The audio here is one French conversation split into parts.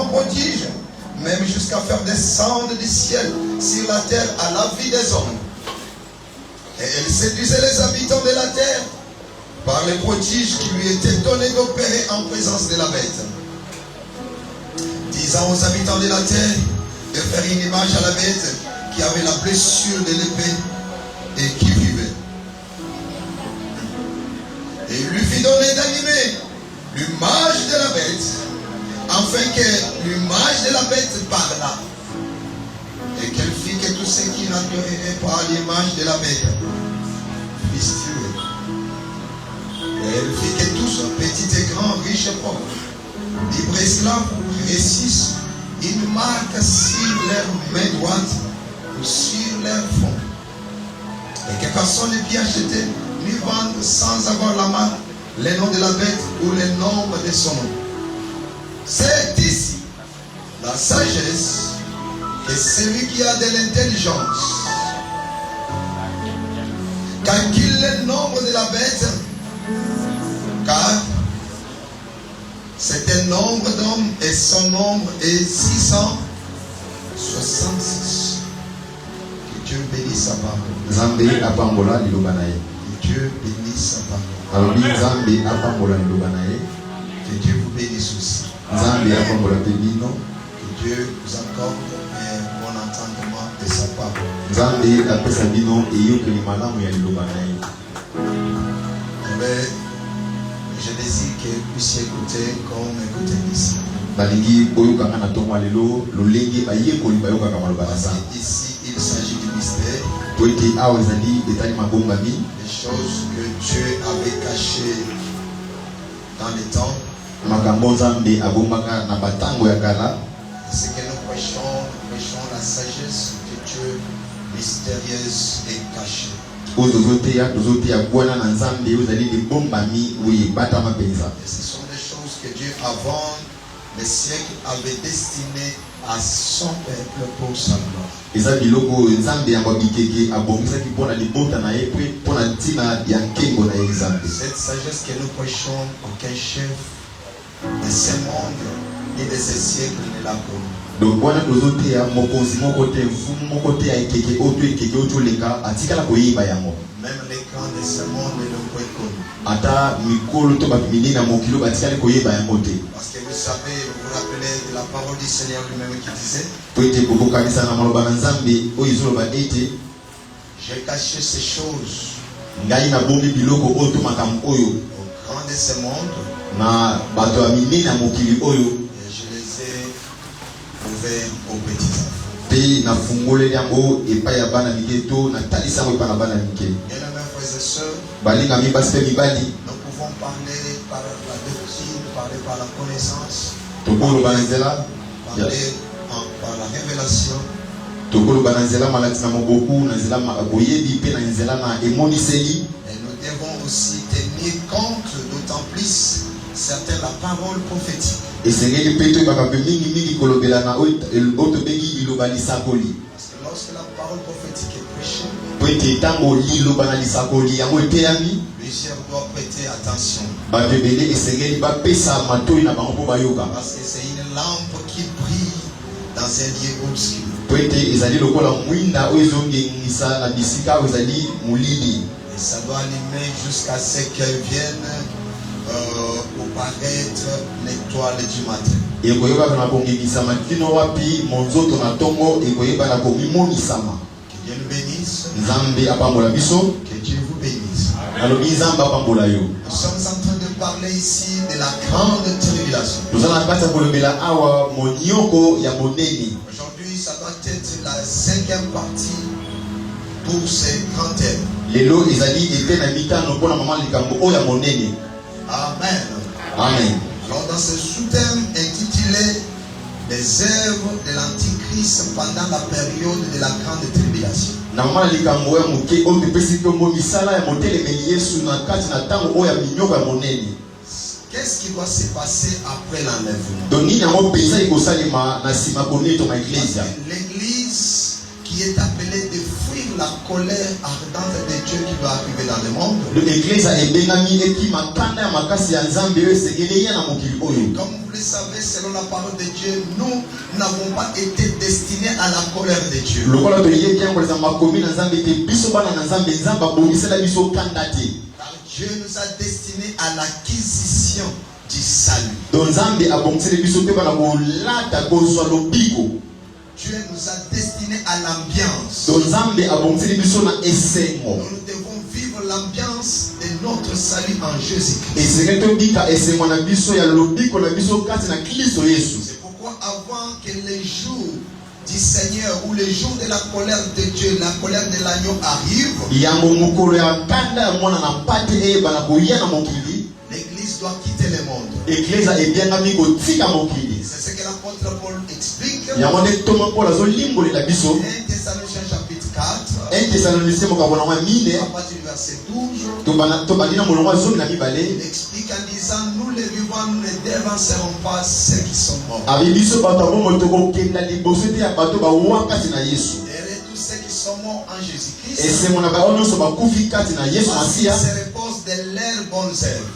prodiges, même jusqu'à faire descendre du ciel sur la terre à la vie des hommes. Et elle séduisait les habitants de la terre par les prodiges qui lui étaient donnés d'opérer en présence de la bête, disant aux habitants de la terre de faire une image à la bête qui avait la blessure de l'épée et qui vivait. Et il lui fit donner d'animer l'image de la bête, afin que l'image de la bête parlât, et qu'elle fit que tous ceux qui n'adoreraient pas l'image de la bête fussent tués. Et elle fit que tous, petits et grands, riches et pauvres, libres et esclaves, réussissent une marque sur leur main droite ou sur leur front, et que personne ne puisse acheter ni vendre sans avoir la marque, le nom de la bête ou le nombre de son nom. C'est ici la sagesse et celui qui a de l'intelligence calcule le nombre de la bête, car c'est un nombre d'hommes et son nombre est 666. Que Dieu bénisse sa parole. Zambe apambola liloba na ye. Que Dieu bénisse sa parole. Alobi Zambe apambola liloba na ye. Que Dieu vous bénisse aussi. Zambe apambola pe bino. Que Dieu vous accorde un bon entendement de sa parole. Zambe apesa bino eyokeli malamu ya liloba na ye. Mais je désire que vous puissiez écouter comme écouter ici. Balingi boyokanga na tongo lelo lolenge bayekoli bayokaka maloba na Zambe. Ici il s'agit du mystère. Po ete awa ezali etali mabombami. Les choses que Dieu avait cachées dans le temps. Makambo Nzambe abombaka na batango ya kala. Ce que nous prêchons la sagesse de Dieu mystérieuse et cachée. Ozozoteya bwana na Nzambe ozali libombami oyebatama penza. Et ce sont des choses que Dieu avant les siècles avait destinées à son peuple pour sa gloire. Eza biloko Nzambe yango bikeke abongisaki mpona libota na ye pe mpona ntina ya nkengo na ye Nzambe. Cette sagesse que nous prêchons, aucun chef de ce monde et de ce siècle ne l'a connue. Donc wana tozoteya mokonzi moko te mfumu moko te ya ekeke oyo to ekeke oyo toleka atikala koyeba yango. Même les grands de ce monde ne l'ont pas connu. Ata mikolo to bato minene na mokili batikali koyeba yango te. Parce que vous savez, vous vous rappelez de la parole du Seigneur lui-même qui disait, Po ete bokokanisa na maloba na Nzambe oyo ezoloba ete j'ai caché ces choses ngai nabombi biloko oyo to makambo oyo aux grands de ce monde na bato ya minene na mokili oyo et je les ai ouverts aux petits enfants. pe nafungoleli yango epai ya bana mike to natalisa yango epai na bana mike. Bien-aimés frères et sœurs, Balingami basi pe mibali nous pouvons parler par la doctrine, parler par la connaissance, tokoloba na nzela parler par la révélation. tokoloba na nzela malati na moboku na nzela boyebi pe na nzela na emoniseli. Et nous devons aussi tenir compte d'autant plus certains la parole prophétique. Esengeli pe toyebaka mpe mingi kolobela na oyo tobengi liloba lisakoli. Parce que lorsque la parole prophétique est prêchée, Po ete ntango liloba na lisakoli yango eteyami plusieurs doivent prêter attention. bato ebele esengeli bapesa matoi na bango mpo bayoka. Parce que c'est une lampe qui brille dans un lieu obscur. Po ete ezali lokola mwinda oyo ezongengisa na bisika oyo ezali molili. Et ça doit allumer jusqu'à ce qu'elle vienne pour paraître l'étoile du matin. Ekoyebaka na kongengisama kino wapi monzoto na tongo ekoyebana komimonisama. Que Dieu nous bénisse. Nzambe apambola biso. Que Dieu vous bénisse. Alobi Nzambe apambola yo. Nous sommes en train de parler ici de la grande tribulation. Tozala kati ya kolobela awa monioko ya monene. Aujourd'hui, ça doit être la 5e partie pour ces grands thèmes. Lelo ezali ete na mitano mpona mama likambo oyo ya monene. Amen. Amen. Alors dans ce sous-thème intitulé Les œuvres de l'Antichrist pendant la période de la grande tribulation. Na mama likambo ya moke oyo pepesi kombo misala ya motelemeli Yesu na kati na tango oyo ya minyoko ya monene. Qu'est-ce qui doit se passer après l'enlèvement? Donc nini yango mpenza ekosalema na nsima koneto na eglise. L'église qui est appelée de fuir la colère ardente de Dieu qui va arriver dans le monde. Comme vous le savez, selon la parole de Dieu, nous n'avons pas été destinés à la colère de Dieu. Car Dieu nous a destinés à l'acquisition du salut. Dieu nous a destinés à l'ambiance. Nous devons vivre l'ambiance de notre salut en Jésus-Christ. C'est pourquoi avant que les jours du Seigneur ou les jours de la colère de Dieu, la colère de l'agneau arrive, l'Église doit quitter le monde. C'est ce que l'apôtre Paul explique. 1 Thessaloniciens chapitre 4, à partir du verset 12, il explique en disant: nous les vivants ne dévancerons pas ceux qui sont morts. Et tous ceux qui sont morts en Jésus-Christ, parce qu'ils se reposent de leurs bonnes œuvres.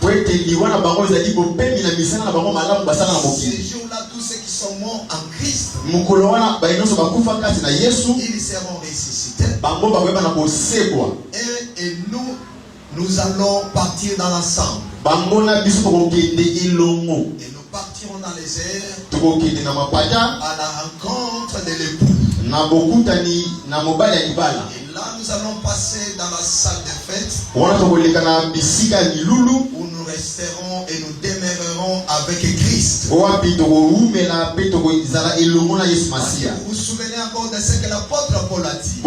Ces jours-là, tous ceux qui sont morts en Christ, ils seront ressuscités. Et nous allons partir dans l'ensemble. Et nous partirons dans les airs à la rencontre de l'époux. Et là, nous allons passer dans la salle de fête où nous resterons et nous demeurerons avec Christ. Vous vous souvenez encore de ce que l'apôtre Paul a dit?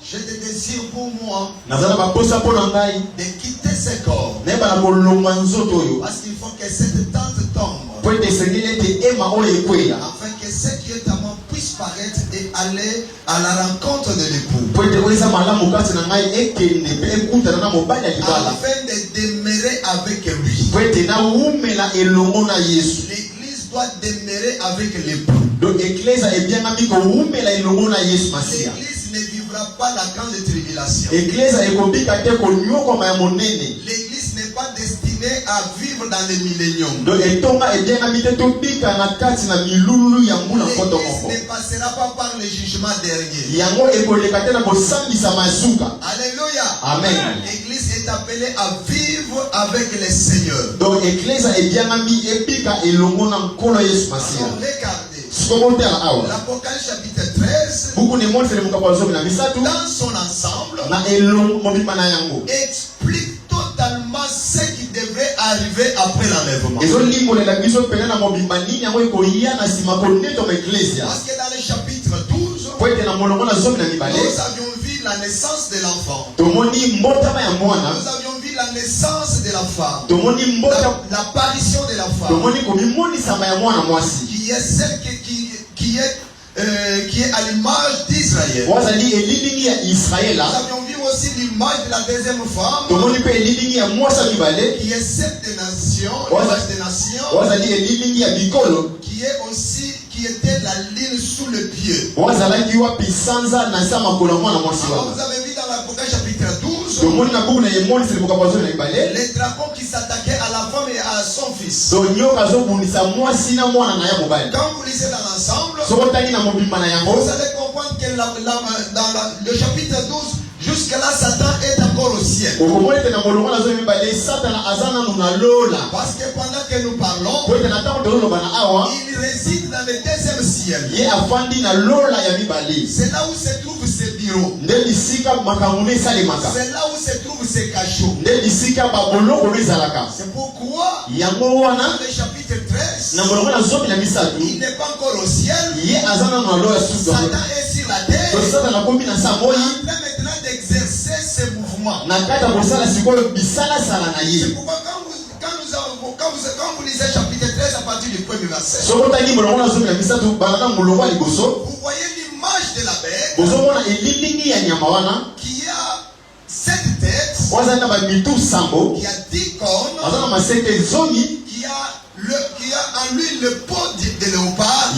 Je te désire pour moi de quitter ce corps. Parce qu'il faut que cette tente tombe. Afin que ce qui est à moi puisse paraître et aller à la rencontre de l'époux. Afin de demeurer avec lui. L'église doit demeurer avec l'époux. L'église ne vivra pas la grande tribulation. L'église n'est pas destinée à vivre dans le millénium. L'église ne passera pas par le jugement dernier. Alléluia. Amen. L'église est appelée à vivre avec le Seigneur. Donc l'église est bien amie épika et l'ongona nkolo Yesu Masia. Regardez. L'Apocalypse chapitre 13. Dans son ensemble. Explique totalement ce qui devrait arriver après l'enlèvement. Parce que dans le chapitre 12, nous avions vu la naissance de l'enfant. Nous avions vu la naissance de la femme. L'apparition de la femme. Qui est celle qui est à l'image d'Israël. Nous avions vu aussi l'image de la deuxième femme. Qui est celle des nations. Qui était la ligne sous le pied. Vous avez vu dans l'Apocalypse chapitre 12. Les dragons qui s'attaquaient à la femme et à son fils. Quand vous lisez dans l'ensemble, vous allez comprendre que dans le chapitre 12, jusque-là, Satan est encore au ciel. Parce que pendant que nous parlons, il réside dans le deuxième ciel. C'est là où se trouvent ses bureaux. C'est là où se trouvent ses cachots. C'est pourquoi, dans le chapitre 13, il n'est pas encore au ciel. Satan est sur la terre. En train maintenant d'exercer ses mouvements. C'est pourquoi quand vous lisez chapitre 13 à partir du premier verset, vous voyez l'image de la bête qui a 7 têtes, qui a 10 cornes, qui a en lui le pot de léopard,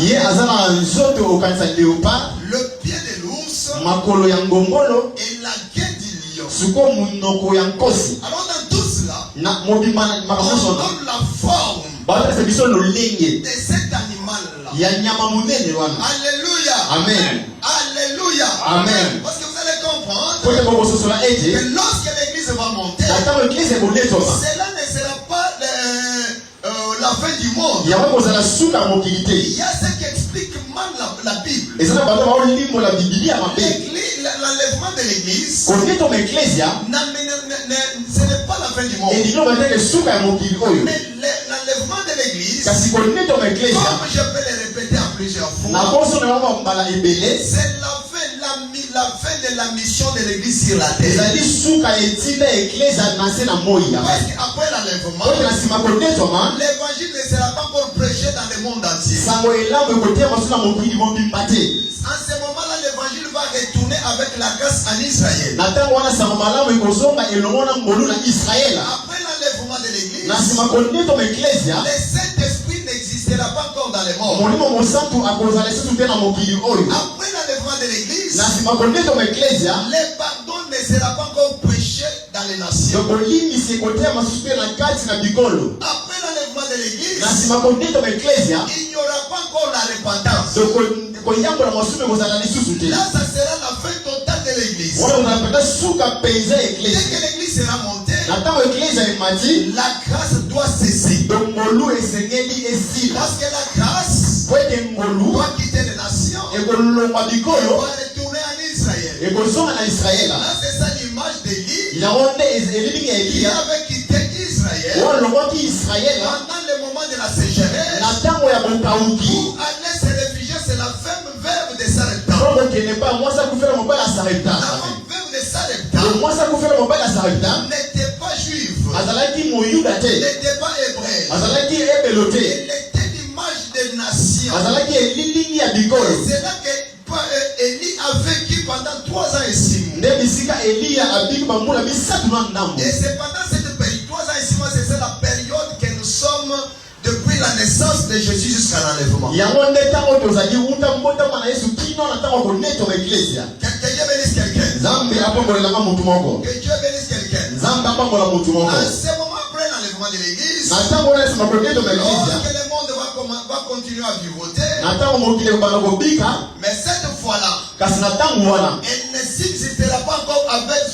le pied de l'ours, makolo ya ngongolo et la gueule du lion. suko munoko ya nkosi. Alors dans tout cela, Na mobimba on makamoso donne la forme ba ta biso lolenge de cet animal-là. ya nyama munene wana. Alléluia. Amen. Alléluia. Amen. Parce que vous allez comprendre Kote boko sosola ete que lorsque l'église va monter, na tango eglise bonetoma cela ne sera pas la fin du monde. ya wako zala suka mokili Il te. y a ce qui explique mal la Bible. Ezana bato ba limbo la Biblia mabe. L'enlèvement de l'église, Koneto ma ecclesia ce n'est pas la fin du monde. edino bateke suka ya mokili oyo. Mais l'enlèvement de l'église, Kasi koneto ma ecclesia comme je peux le répéter à plusieurs na fois, boso na mama mbala ebele c'est la fin de la mission de l'église sur la terre. ezali suka etinda ecclesia na se na moi ya. Parce qu'après l'enlèvement, Kote na sima konetoma l'évangile ne sera pas encore prêché dans le monde entier. sango elamu ekotia maso na mokili mobimba te. En ce moment-là, l'évangile va retourner avec la grâce en Israël. Na tango wana sango malamu ekozonga elongo na ngolu na Israela. Après l'enlèvement de l'église, Na sima koneto ma ecclesia le Saint-Esprit n'existera pas encore dans les morts. molimo mosantu akozala lisusu te na mokili oyo. Après l'enlèvement de l'église, Na sima koneto ma ecclesia le pardon ne sera pas encore prêché dans les nations. tokolimbisa ekotia masusu te na kati na bikolo. Après l'enlèvement de l'église, Na sima koneto ma ecclesia il n'y aura pas encore la repentance. koyambola masusu ekozala lisusu te. Là, ça sera la fin totale de l'église. wana kozala peta suka peiza Dès ecclesia. que l'église sera montée, Na ntango ecclesia emati la grâce doit cesser. donc ngolu esengeli esila Parce que la grâce po ete ngolu doit quitter les nations et ekolongwa va bikolo retourner en Israël. ekozonga na israela. Là, c'est ça l'image d'Élie. yango nde elilingi ya Il eliya avait quitté Israël walongwaki israela pendant le moment de la sécheresse na ntango ya bokauki pour aller se réfugier. C'est la femme veuve de Sarepta. po kokende pa mwasi akufela mobali ya sarepta. La femme veuve de Sarepta mwasi akufela mobali ya sarepta n'était pas juive, azalaki moyuda te, n'était pas hébreu. azalaki ebelo te, Elle était l'image des nations. azalaki elilingi ya bikolo. C'est là que Élie a vécu pendant 3 ans et 6 mois. nde bisika eliya abiki bambula bisatu na ndambo. Et c'est pendant cette période, 3 ans et 6 mois, c'est la période que nous sommes depuis la naissance de Jésus jusqu'à l'enlèvement. yango nde ntango tozali wuta mbotama na yesu kino na ntango konetoma eklezia. Que Dieu bénisse quelqu'un. nzambe apambolelaka motu moko. Que Dieu bénisse quelqu'un. nzambe apambola motu moko. En ce moment, après l'enlèvement de l'église, na ntango wana nsima konetoma eklezia, lorsque le monde va continuer à vivoter, na ntango mokili ekobanda kobika, mais cette fois-là, kasi na ntango wana elle ne subsistera pas encore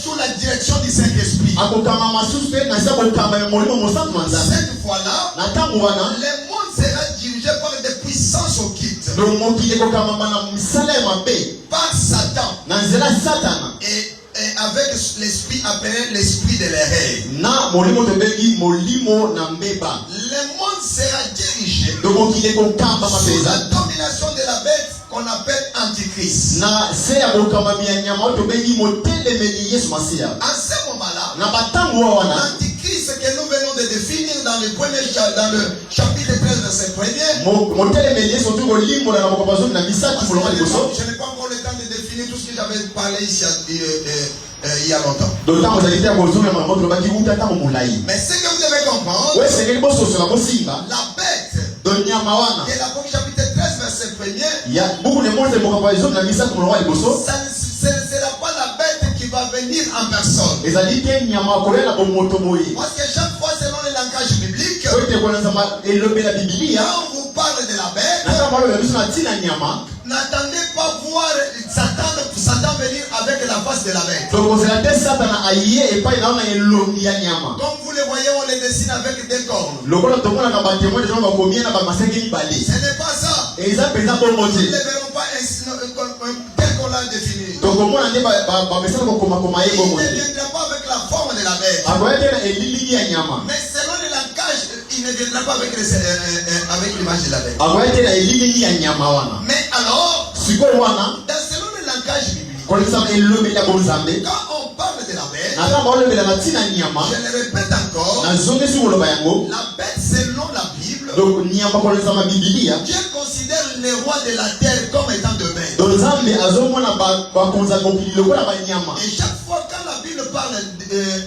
sous la direction du Saint-Esprit. akokama masusu te na sia kokama ya molimo mosantu na nzambe. Cette fois-là, na ntango wana le monde sera dirigé par des puissances occultes, donc mokili ekokamama na misala ya mabe par Satan na nzela ya satana et avec l'esprit appelé l'esprit de l'erreur. na molimo tobengi molimo na mbeba. Le monde sera dirigé donc mokili ekokamba sous la mapeza domination de la bête qu'on appelle Antichrist. na se ya kokamami ya nyama oyo tobengi motelemeli yesu masiya. En ce moment-là, na batango wa wana l'Antichrist que nous venons de définir dans le chapitre 13, verset 1er, motelemeli yesu otu kolimbola na makambo zomi na misatu molonga liboso. je n'ai pas encore le temps de définir tout ce que j'avais parlé ici il y a longtemps. donc ntango ozali te ya kozonga makambo tolobaki wuta ntango molai. Mais ce que vous devez comprendre, oyo esengeli bososola bosimba la bête donc nyama wana de l'Apocalypse chapitre 13, verset 1er, ya buku ne monde makambo zomi na misatu molonga liboso ce ne sera pas la bête qui va venir en personne. ezali te nyama akoya na bomoto boye. Parce que chaque fois, selon le langage biblique, oyo te konazama elobela bibilia quand on vous parle de la bête, na ntango balobela biso na ntina nyama n'attendez pas voir Satan venir avec la face de la bête. tokozela te satana aye epai nao na elongi ya nyama. Comme vous le voyez, on le dessine avec des cornes. lokola tomonaka batémoin deja bakomie na bamaseke mibale Ce n'est pas ça. eza mpenza bongo Nous ne le te. verrons pas ainsi, tel qu'on l'a défini. tokomona nde bapesaka kokomakoma ye Il bongo ne te. viendra pas avec la forme de la bête. akoya te na elilingi ya nyama, Mais selon le langage, il ne viendra pas avec l'image de la bête. akoya te na elilingi ya nyama wana. Mais alors, sikoyo wana selon le langage biblique, kolekisaka elobeli ya bonzambe quand on parle de la bête, na ntango balobela na ntina nyama je le répète encore, nazongisi koloba yango. la bête selon la Bible, donc nyama kolekisama bibilia Dieu considère les rois de la terre comme étant de bêtes. donc nzambe azomona bakonza mokili lokola banyama. Et chaque fois quand la Bible parle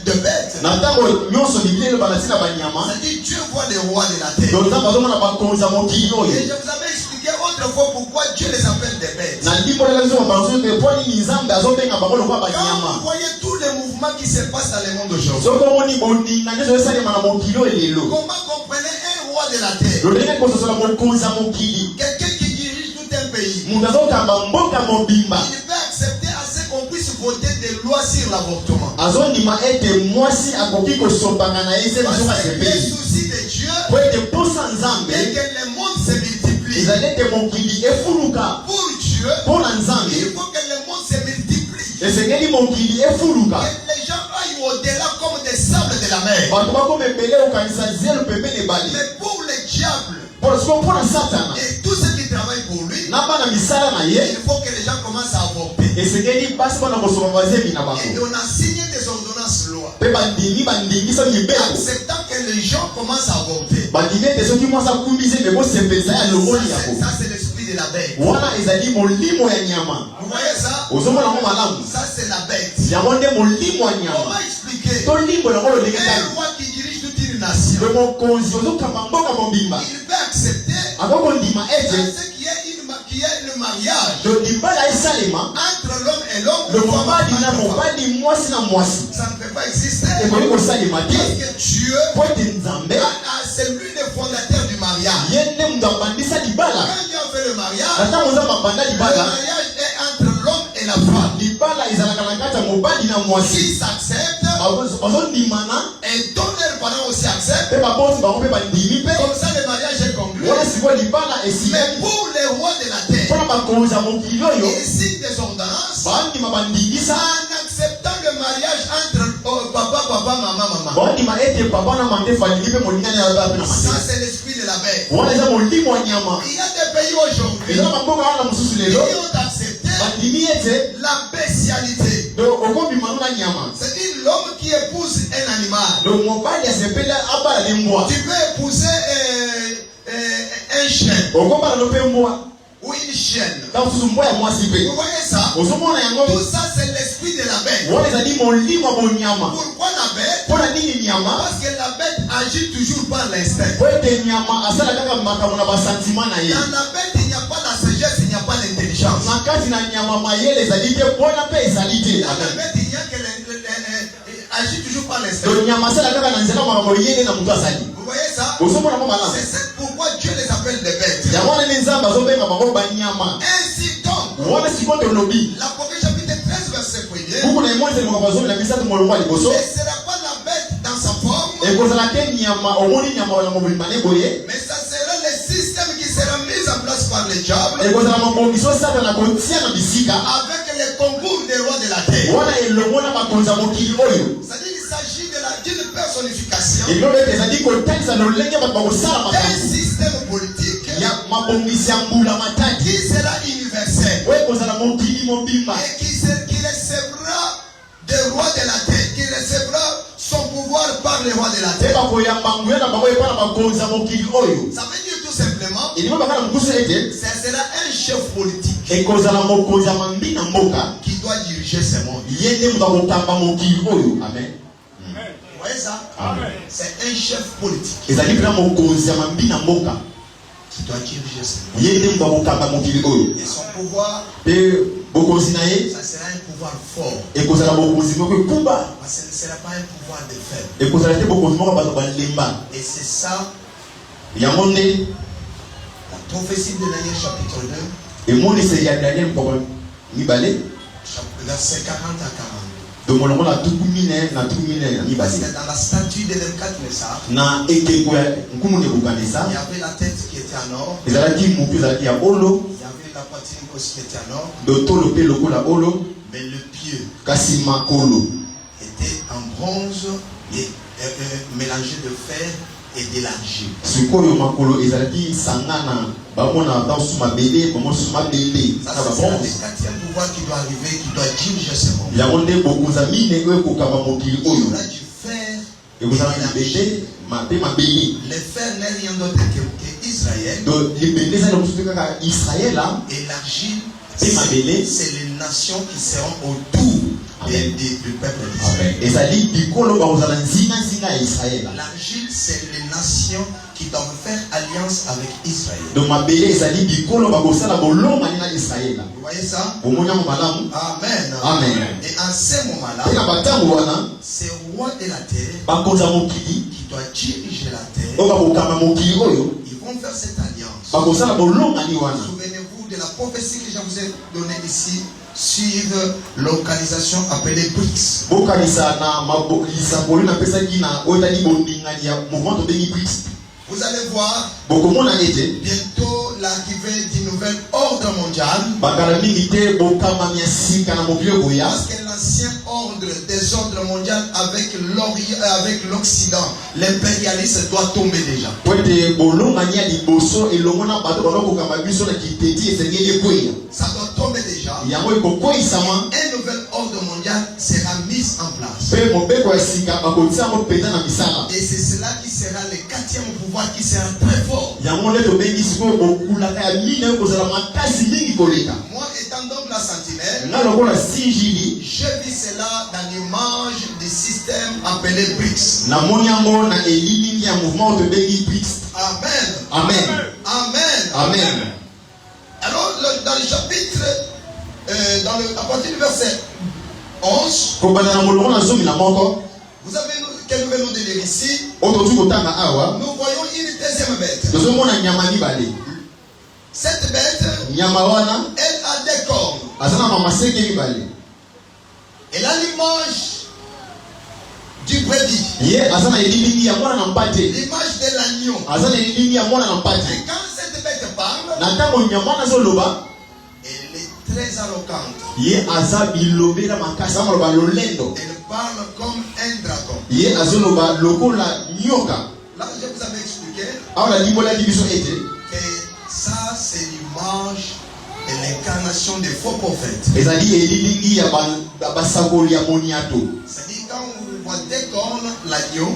de bêtes, na ntango nyonso bibilia elobaka ntina banyama ça dit Dieu voit les rois de la terre. donc nzambe azomona bakonza mokili Et oyo. je vous avais expliqué autre autrefois pourquoi Dieu les appelle des bêtes. Na ndipo la raison parce que pour ni nzambe azobenga bango kwa Quand banyama. vous voyez tous les mouvements qui se passent dans le monde aujourd'hui, Soko moni bondi na ngezo sali mana mokilo elelo. comment comprenez un roi de la terre, Lo ndenge ko sosola mokonza mokili. quelqu'un qui dirige tout un pays, Mundu azokamba mboka mobimba. il peut accepter à ce qu'on puisse voter des lois sur l'avortement. Azondima ete mwasi akoki kosopanga na ese Parce bisoka que les sepeli. soucis de Dieu, Po ete posa nzambe et que le monde se multiplie. ezalete mokili efuluka. Pour Dieu, Pona nzambe il faut que le monde se multiplie. esengeli mokili efuluka. Que les gens aillent au-delà comme des sables de la mer. Bato bakoma ebele okanisa zelo pembeni ebale. Mais pour le diable Mpona satana et tous ceux qui travaillent pour lui, na bana misala na ye il faut que les gens commencent à avorter. esengeli basi bana kosoma bazemi na Et bango. on a signé des ordonnances lois, Mpe bandingisa mibeko. acceptant que les gens commencent à avorter. Bandimi ete soki mwasi akumbisi mpe bosepelisa ya longoli yako. Ça, c'est l'esprit de la bête. Wana ezali molimo ya nyama. Vous voyez ça? Ozomona ngo malamu. Ça, c'est la bête. Yango nde molimo ya Comment nyama. expliquer To limbo yango lolenge un tani. roi qui dirige toute une nation? Le mokonzi ozokamba mboka mobimba. Il peut accepter Akokondima à ete ce qui est le mariage le libala esalema entre l'homme et l'homme. le mobali na mobali mwasi na mwasi. Ça ne peut pas exister. Ekoki kosalema te. Parce que Dieu Po ete nzambe c'est lui le fondateur du mariage. ye nde mutu abandisa libala. Quand Dieu a fait le mariage, Na ntango nzambe abanda le libala mariage est entre l'homme et la femme. libala ezalaka na kati ya mobali na mwasi. S'ils s'acceptent bazondimana et dont leurs parents aussi acceptent, mpe babosi bango mpe bandimi mpe comme ça le mariage est conclu. wana sikoyo libala Mais esimemi pour les rois de la terre, mpona bakonzi ya mokili oyo ils signent des ordonnances bandima bandingisa en acceptant le mariage entre papa, maman. bandima ete papa na mande falingi mpe molingani ya baba na Ça, mande c'est l'esprit de la bête. wana eza molimo ya nyama. Il y a des pays aujourd'hui eza na bamboka wana mosusu qui lelo ont accepté bandimi ete la bestialité. okobimano na nyama. C'est-à-dire l'homme qui épouse un animal. lo mobali asepeli abala ne mbwa Tu peux épouser un chien okobala no mpe mbwa ou une chienne. ka mosusu mbwa ya mwasi mpe Vous voyez ça? ozomona yango Tout ça, c'est l'esprit de la bête. wana ezali molimo ya bonyama. Pourquoi la bête? mpona nini nyama? Parce que la bête agit toujours par l'instinct. po ete nyama asala kaka makambo na basantima na ye. Dans la bête, il n'y a pas la sagesse, il n'y a pas l'intelligence. na kati na nyama mayele ezali te mpona mpe ezali te. Dans la bête, il n'y a que agit toujours par l'instinct. to nyama asala kaka na nzela makambo yende na moto azali. Vous voyez ça? ozomona mo malamu. C'est pourquoi Dieu les appelle des bêtes. yango wana nde nzambe azobenga bango banyama. Ainsi donc, wana sikoyo tolobi l'Apocalypse chapitre 13, verset 1er, buku na emonzeli makambo azomi na misato molongo ya liboso ne sera pas la bête dans sa forme, ekozala te nyama omoni nyama na mobimba ne boye. mais ça sera le système qui sera mis en place par le diable ekozala mabongiso osala na kotia na bisika avec le concours des rois de la terre. wana elongo na bakonzi ya mokili oyo. C'est-à-dire qu'il s'agit d'une personnification eloko ete ezali kotalisa lolenge bato bakosala d'un makambo système politique ya mabongisi ya mbula mataki qui sera universel oyo ekozala mokili mobimba et qui recevra des rois de la terre, qui recevra son pouvoir par les rois de la te terre. bakoyamba nguya na bango epa na bakonzi ya mokili oyo. Ça veut dire tout simplement, elingo baka na mokusu ete ce sera un chef politique ekozala mokonzi ya mambi na mboka qui doit diriger ce monde. ye nde moto akokamba mokili oyo. Amen. Vous voyez ça? Amen. C'est un chef politique ezali mpena mokonzi ya mambi na mboka qui doit diriger ce monde. ye nde moto akokamba mokili oyo. Et son pouvoir, mpe bokonzi na ye ça sera un pouvoir fort. ekozala bokonzi moko ekumba. Parce que ce ne sera pas un pouvoir de faible. ekozala te bokonzi moko bato balemba. Et c'est ça, yango nde la prophétie de Daniel chapitre 2, emoniseli ya daniel mpoko mibale verset 40 à 42. domolongo na tuku mine na mibale Parce que dans la statue de Nebuchadnezzar, na ekeko ya nkumu nebukadneza il y avait la tête qui était en or, ezalaki motu ezalaki ya olo il y avait la poitrine aussi qui était en or, dotolo mpe lokola olo mais le pied kasi makolo était en bronze et mélangé de fer et d'élargie. sikoyo makolo ezalaki sangana bamona dansu mabele bamosusu mabele Ça, na c'est le babronze. quatrième pouvoir qui doit arriver, qui doit diriger ce monde. yango nde bokonza mine oyo ekokamba mokili Il y oyo aura du fer et ekozala de l'élargie. libende mpe mabele. Le fer n'est rien d'autre que Israël. do libende ezali mosusu te kaka israela Élargie, mpe mabele. c'est les nations qui seront autour du peuple d'Israël. ezali bikolo bakozala nzinga ya israela. L'argile, c'est les nations qui doivent faire alliance alliance avec Israël. Donc mabele ezali bikolo bakosala bolonga na Israël. Vous voyez ça? Amen. Amen. Et en ce moment-là, c'est le roi de la terre qui doit diriger la terre. Ils vont faire cette alliance. Souvenez-vous de la prophétie que je vous ai donnée ici sur l'organisation appelée BRICS. Vous allez voir bientôt l'arrivée du nouvel ordre mondial. Parce que l'ancien ordre des ordres mondiaux avec l'Occident, l'impérialisme doit tomber déjà. Ça doit tomber déjà. Un nouvel ordre mondial sera mis en place. Et c'est cela qui sera le 4e pouvoir qui sera très fort. Moi étant donc la sentinelle, je vis cela dans l'image du système appelé BRICS. Amen. Amen. Amen. Amen. Alors dans le chapitre, à partir du verset 11, vous avez que nous venons de lire ici. Nous voyons une deuxième bête. Cette bête, elle a des cornes. Elle a l'image du brebis. L'image de l'agneau. Et quand cette bête parle, elle est très arrogante. Elle parle comme un dragon. Là, je vous avais expliqué que ça, c'est l'image de l'incarnation des faux prophètes. C'est-à-dire, quand on voit des cornes, l'agneau,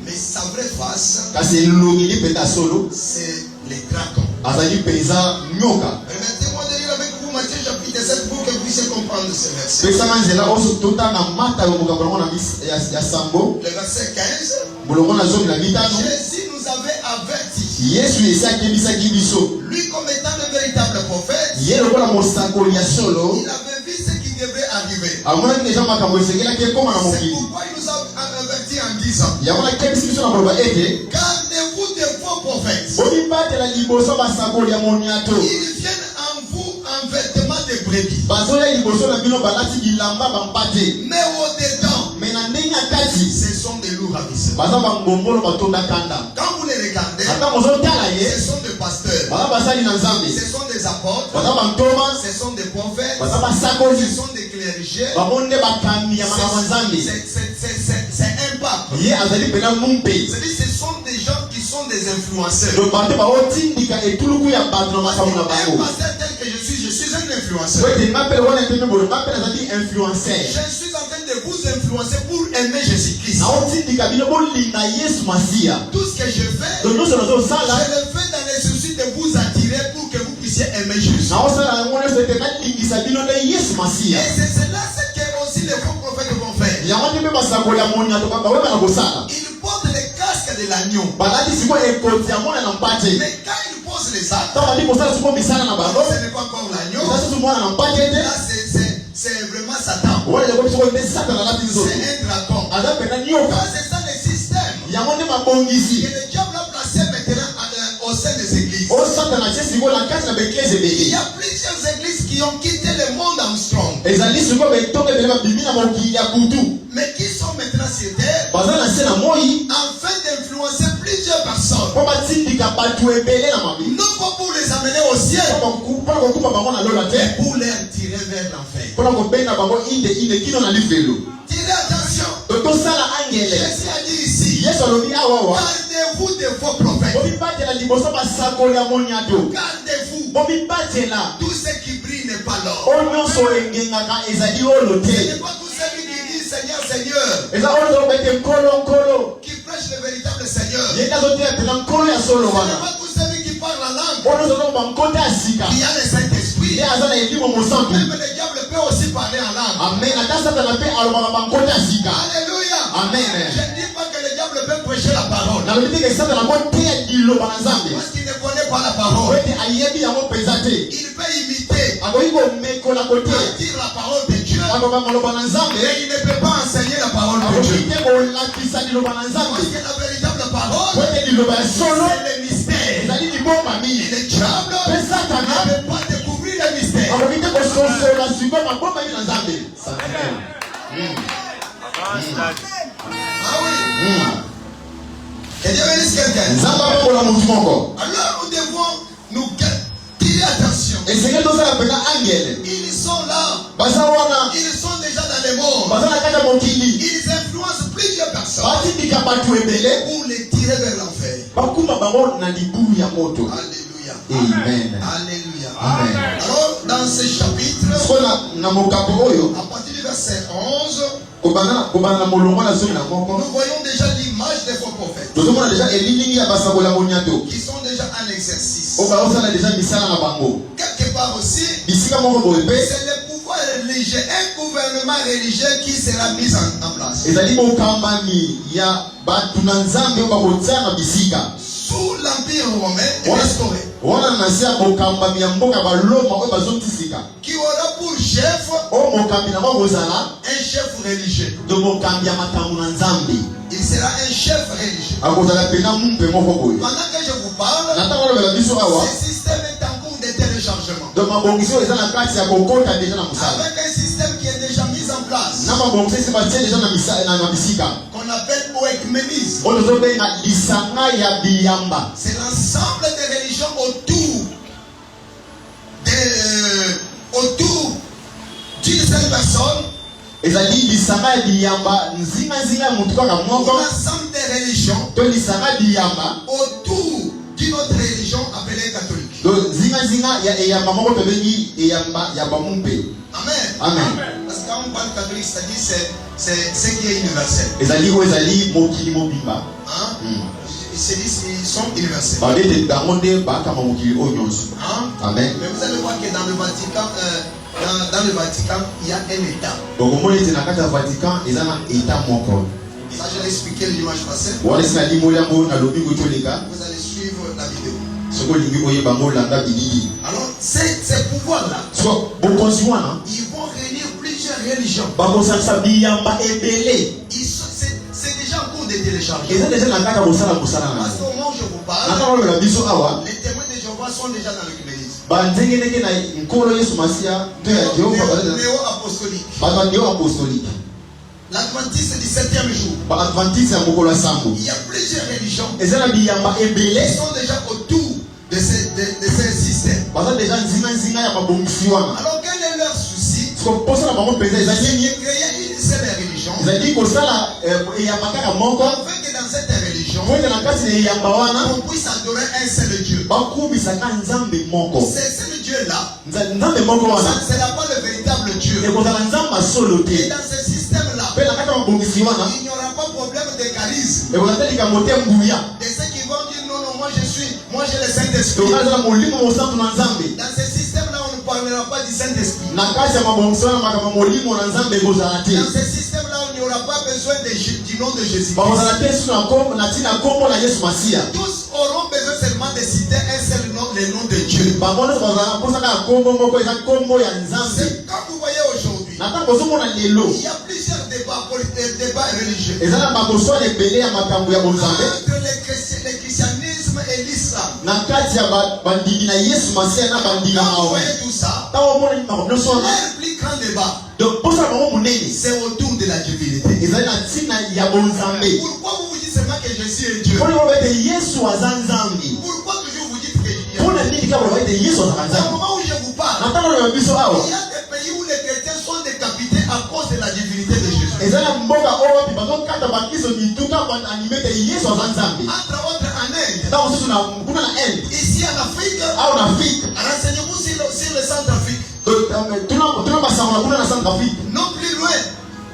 mais sa vraie face, c'est les dragons. Permettez-moi de lire avec vous Matthieu chapitre 7 pour que vous puissiez comprendre ce verset. Le verset 15. Jésus nous avait averti. Lui comme étant le véritable prophète, il avait vu ce qui devait arriver. C'est pourquoi il nous a averti en disant, gardez-vous des faux prophètes. Ils viennent en vous en vêtements de brebis. Mais au-dedans, ce sont des loups ravisseurs. Quand vous les regardez, ce sont des pasteurs, ce sont des apôtres, ce sont des prophètes, ce sont des clergés. C'est un pape. C'est-à-dire, ce sont des gens qui sont des influenceurs. Un pasteur tel que je suis un influenceur. Je suis en train de vous influencer pour aimer Jésus-Christ. Tout ce que je fais, je le fais dans le souci de vous attirer pour que vous puissiez aimer Jésus. Et c'est cela ce que aussi les faux prophètes vont faire. Ils portent les casques de l'agneau. Mais quand ils posent les actes, ce n'est pas encore l'agneau. Là, c'est vraiment Satan. C'est un dragon. C'est ça le système que le diable a placé maintenant au sein des églises. Il y a plusieurs églises qui ont quitté le monde Armstrong, mais qui sont maintenant sur terre afin d'influencer plusieurs personnes, non pas pour les amener au ciel, mais pour les tirer vers l'enfer. Tirez attention. Jésus a dit ici, gardez-vous des faux prophètes. Gardez-vous. Tout ce qui brille n'est pas l'or. Ce n'est pas tout celui qui dit Seigneur, Seigneur, qui prêche le véritable Seigneur. Ce n'est pas tout celui qui parle la langue, qui a le Saint-Esprit. Même le diable peut aussi parler en langue. Alléluia. Amen. Je ne dis pas que le diable peut empêcher la parole. Na lobite ke sata na mote diloba na Nzambe. Parce qu'il ne connaît pas la parole. Wete ayebi yango pezate. Il peut imiter. Akoyiko meko la kote. Dire la parole de Dieu. Akoba maloba na Nzambe. Mais il ne peut pas enseigner la parole de Dieu. Akoyite ko lakisa diloba na Nzambe. Parce que la véritable parole, Wete diloba solo. c'est le mystère. Ezali liboma mi. Et le diable Pe Satana ne peut pas découvrir le mystère. akoyite ko sosola siko maboma mi na Nzambe. Ah oui. Et Dieu bénisse quelqu'un. Nzambe akola mutu moko. Alors nous devons nous tirer attention. Esenge tozala pena angele. Ils sont là. Baza wana. Ils sont déjà dans le monde. Baza na kata mokili. Ils influencent plusieurs personnes Batindika batu ebele. pour les tirer vers l'enfer. Bakuma bango na libu ya moto. Alléluia. Amen. Alléluia. Amen. Alors dans ce chapitre, Sona na mokapo oyo. à partir du verset 11, Kobana na molongo na zomi na moko. nous voyons déjà l'image des faux prophètes Tozomona déjà elilingi ya basakola moniato. qui sont déjà en exercice. Oba osala déjà misala na bango. Quelque part aussi, Bisika moko boye pe. c'est le pouvoir religieux, un gouvernement religieux qui sera mis en place. Ezali mokambami ya batu na Nzambe oba kotia na bisika. Sous l'empire romain restauré, Wana na sia mokambami ya mboka baloma oyo bazotisika. qui aura pour chef O mokambi na moko kozala un chef religieux. do mokambi ya makambo na Nzambe. Il sera un chef religieux. Akozala pena mumpe moko boye. Pendant que je vous parle, Na tango lobela biso awa. ce système est en cours de téléchargement. Donc mabongiso eza na kati ya kokota deja na mosala. Avec un système qui est déjà mis en place, Na mabongiso esi batie deja na bisika. qu'on appelle oecuménisme. Oyo tozobenga lisanga ya biyamba. C'est l'ensemble des religions autour d'une seule personne. Ezali lisanga ya biyamba nzinga mutu kaka moko. L'ensemble des religions To lisanga biyamba. autour d'une autre religion appelée catholique. Donc zinga ya eyamba moko tobengi eyamba ya bamumpe. Amen. Amen. Parce que quand on parle catholique, c'est-à-dire c'est ce qui est universel. Ezali o ezali mokili mobimba. Hein? Ils sont universels. Babete bangonde bakama mokili oyo nyonso. Hein? Amen. Mais vous allez voir que dans le Vatican, dans le Vatican, il y a un État. Donc omoni ete na kati ya Vatican eza na état moko. Ça, je l'ai expliqué le dimanche passé. Wana esi na limoli yango na lobi kotoleka. Vous allez suivre la vidéo. Soko lingi oyeba ngo landa bilili. Alors, ces pouvoirs-là, So bokonzi wana ils vont réunir plusieurs religions. bakosalisa biyamba ebele. C'est déjà en cours de téléchargement. Eza deja na kati ya kosala mosala na Parce qu'au moment où je vous na parle, tango lobela biso awa les témoins de Jéhovah sont déjà dans l'œcuménisme. banzengelenge na nkolo Yesu Masiya to ya Jehova Néo-apostolique. bato ya neo apostolique L'Adventiste du 7e jour. baadventiste ya mokolo ya sambo Il y a plusieurs religions eza na biyamba qui ebele sont déjà autour de ces systèmes. baza deja nzinga ya mabongisi wana. Alors, quel est leur souci? Siko posa na bango mpenza ezali nini? Créer une seule religion. Ezali kosala eyamba kaka moko Afin que dans cette religion, po ete na kati na eyamba wana on puisse adorer un seul Dieu. bakumisaka Nzambe moko. C'est ce Dieu-là. Nzambe moko wana Ça ne sera pas le véritable Dieu. ekozala Nzambe solo Et te. dans ce système-là, Mpe na kati ya mabongisi wana il n'y aura pas problème de charisme. ekozala te likambo te nguya. De ceux qui vont dire non, non, moi j'ai le Saint-Esprit. Toka ezala molimo mosantu na Nzambe. Dans ce système-là, on ne parlera pas du Saint-Esprit. Na kati ya mabongisi wana makambo molimo na Nzambe ekozala te. Dans ce système-là, on n'y aura pas besoin du nom de Jésus. Bakozala te su na ntina kombo na Yesu Masiya. Tous auront besoin seulement de citer un seul nom, le nom de Dieu. Bango nyonso bazala mposa kaka kombo moko eza kombo ya Nzambe. C'est comme vous voyez aujourd'hui, Na ntango ozomona lelo il y a plusieurs débats religieux eza na bakoswana ebele ya makambo ya bonzambe entre le christianisme et l'islam. na kati ya bandimi na Yesu Masiya na bandimi Quand vous mawe. voyez tout ça, Ntango omona makambo nyonso wana le plus grand débat, donc mposa na bango monene c'est autour de la divinité. ezali na ntina ya bonzambe. Pourquoi vous vous dites seulement que Jésus est Dieu? mpona loba ete Yesu aza Nzambe. Pourquoi toujours vous dites que Dieu est mpona nini kaka loba ete Yesu azaka Dieu? Au Nzambe. moment où je vous parle, Na ntango loba biso awa il y a des pays où les chrétiens sont décapités à cause de la divinité de Jésus. eza na mboka oyo wapi bazokata bakristo mituka anime ete Yesu aza Nzambe. Entre autres en Inde, Ntango mosusu kuna na Inde ici en Afrique, awa na Afrique renseignez-vous sur le Centrafrique. tuna basango na kuna na Centrafrique Non plus loin,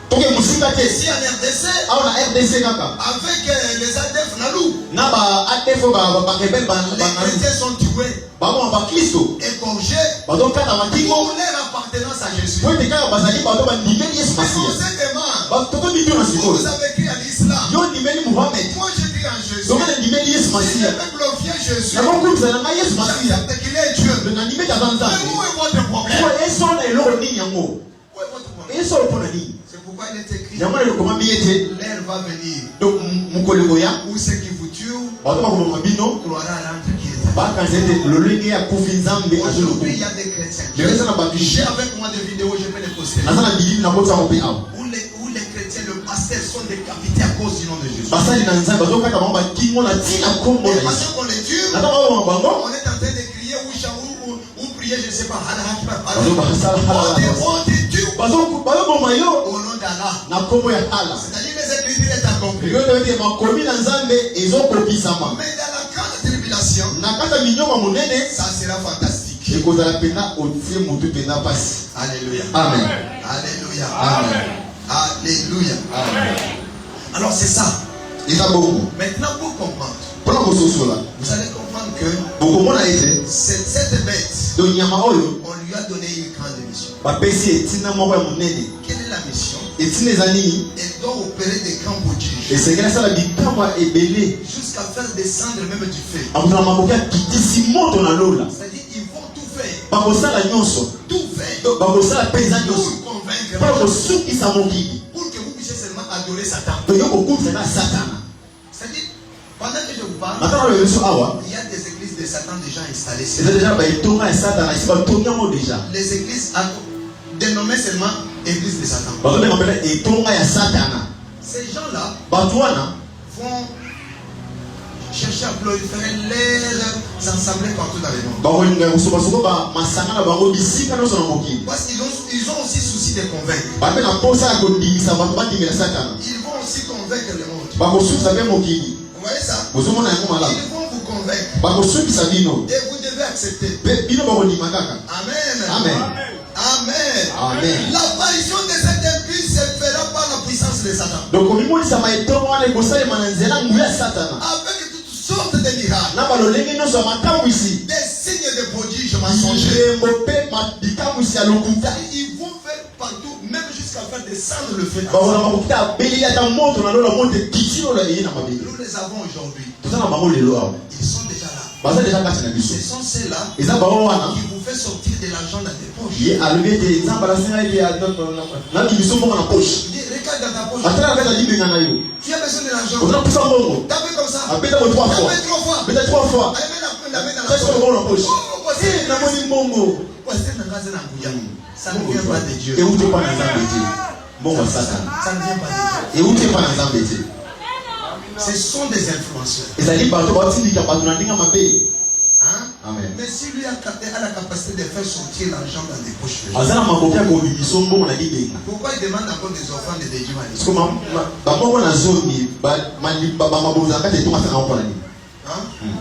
toke mosika te ici en RDC, awa na RDC kaka avec les ADF Nalou, na ba ADF bakebele les banalu chrétiens sont tués, bango bakristo égorgés bazokata bakingo pour leur appartenance à Jésus. po ete kaka bazali bato bandimeli Yesu Mais on Masiya. se demande, Tokomi bino na vous sikoyo avez écrit à l'islam. yo ndimeli Muhammad. Moi je dis cru en Jésus. Donc on dit mais Yesu Si je Masiya. peux glorifier Jésus, Na bongo zala na Yesu Masiya. j'accepte qu'il est Dieu. Na ndime ta banza. Mais où est votre problème? Kwa eso na eloko nini yango? Où est votre problème? Eso pona nini? C'est pourquoi il est écrit, Yango le koma miyete. l'heure va venir Donc mukoleko ya où ceux qui vous tuent bato bakoma mabino croira à l'ange qui est. bakanzete lolenge ya kufi nzambe azolo. Aujourd'hui, il y a des chrétiens. Le reste na babi. J'ai avec moi des vidéos, je vais les poster. Na sana bilili na kota ko pe awo. Où les chrétiens, le pasteur sont décapités à cause du nom de Jésus. Basali na nzambe bazo kata mamba kingo na tina kombo Et na Yesu. pendant qu'on les tue, Na ta ba bango. on est en train de crier ou prier, je ne sais pas. Bazo basala hala. On te tue Bazo boma yo au nom d'Allah. na kombo ya hala. C'est-à-dire les écritures est accompli. Yo te makomi na nzambe ezokokisama. Mais dans la grande tribulation, Na kata minyoma monene ça sera fantastique. ekozala pena otie mutu pena pasi. Alléluia. Amen. Alléluia. Amen. Alléluia. Amen. Alors c'est ça. Eza bongo. Maintenant pour comprendre, Pona kososola. vous allez comprendre que Bokomona ete cette bête, do nyama oyo on lui a donné une grande mission. bapesi etina moko ya monene. Quelle est la mission? Etina eza nini? Elle doit opérer des grands prodiges Esengeli asala bikamwa ebele. jusqu'à faire descendre même du feu. Akosala makoki akitisi moto na lola. C'est-à-dire ils vont tout faire. Bakosala nyonso. Tout faire Donc bakosala mpenza nyonso. pour convaincre Mpo kosukisa mokili. pour que vous puissiez seulement adorer Satan. To yo kokumisa na satana. C'est-à-dire, pendant que je vous parle, Nataka oyo biso awa. il y a des églises de Satan déjà installées. Eza deja baetonga ya satana esi batongi yango deja. Les églises dénommées seulement églises de Satan. Bazobenga mpena etonga ya satana. Ces gens-là Bato wana vont chercher à proliférer les assemblées partout dans le monde. bakolinga kosokasoko masanga na bango bisika nyonso na mokili. Parce qu'ils ont aussi souci de convaincre. bape na mposa ya kondimisa bato bandimela satana. Ils vont aussi convaincre le monde. bakosukisa mpe mokili. Vous voyez ça? bozomona yango malamu. Ils vont vous convaincre. bakosukisa bino. Et vous devez accepter. mpe bino bakondima kaka. Amen. Amen. Amen. Amen. L'apparition de cet esprit se fera par la puissance de Satan. donc omimonisama etongo wana ekosalema na nzela nguya ya satana. Avec toutes sortes de miracles. na balolenge nyonso ya makamwisi. Des signes de prodiges mensongers. ilembo mpe bikamwisi ya lokuta. Ils vont faire partout, même jusqu'à faire descendre le feu. bakona makoki abeli ata moto na lola moto ekiti lola eye na mabele. Nous les avons aujourd'hui. toza na bango lelo awa. Ils sont déjà là. baza deja kati na biso. Ce sont ceux-là eza bango wana. qui vous fait sortir de l'argent dans tes poches. ye alobi ete nzambe alasenga ete nabi biso mbongo na poshe. Regarde dans ta poche. atala abeta libenga na yo. Tu as besoin de l'argent. oza na pusa mbongo. Tapez comme ça. abeta mo 3 fois. Tapez 3 fois. abeta 3 fois. Allez, mets la main dans la tasi mbongo na poshe. poche. namoni mbongo. Ça ne vient pas de Dieu. euti epa na nzambe te. mbongo ya satana Ça ne vient pas de Dieu. euti epa na nzambe te. Ce sont des influenceurs. ezali bato batindika bato na ndenge mabe. Hein? Amen. Mais si lui a la capacité de faire sortir l'argent dans des poches, aza na makoki ya kobimisa mbongo na libenga. pourquoi il demande encore des offrandes de Dieu? siko bamoko na zomi bamabonzaka te etongasaka ngo mpona nini. Hein?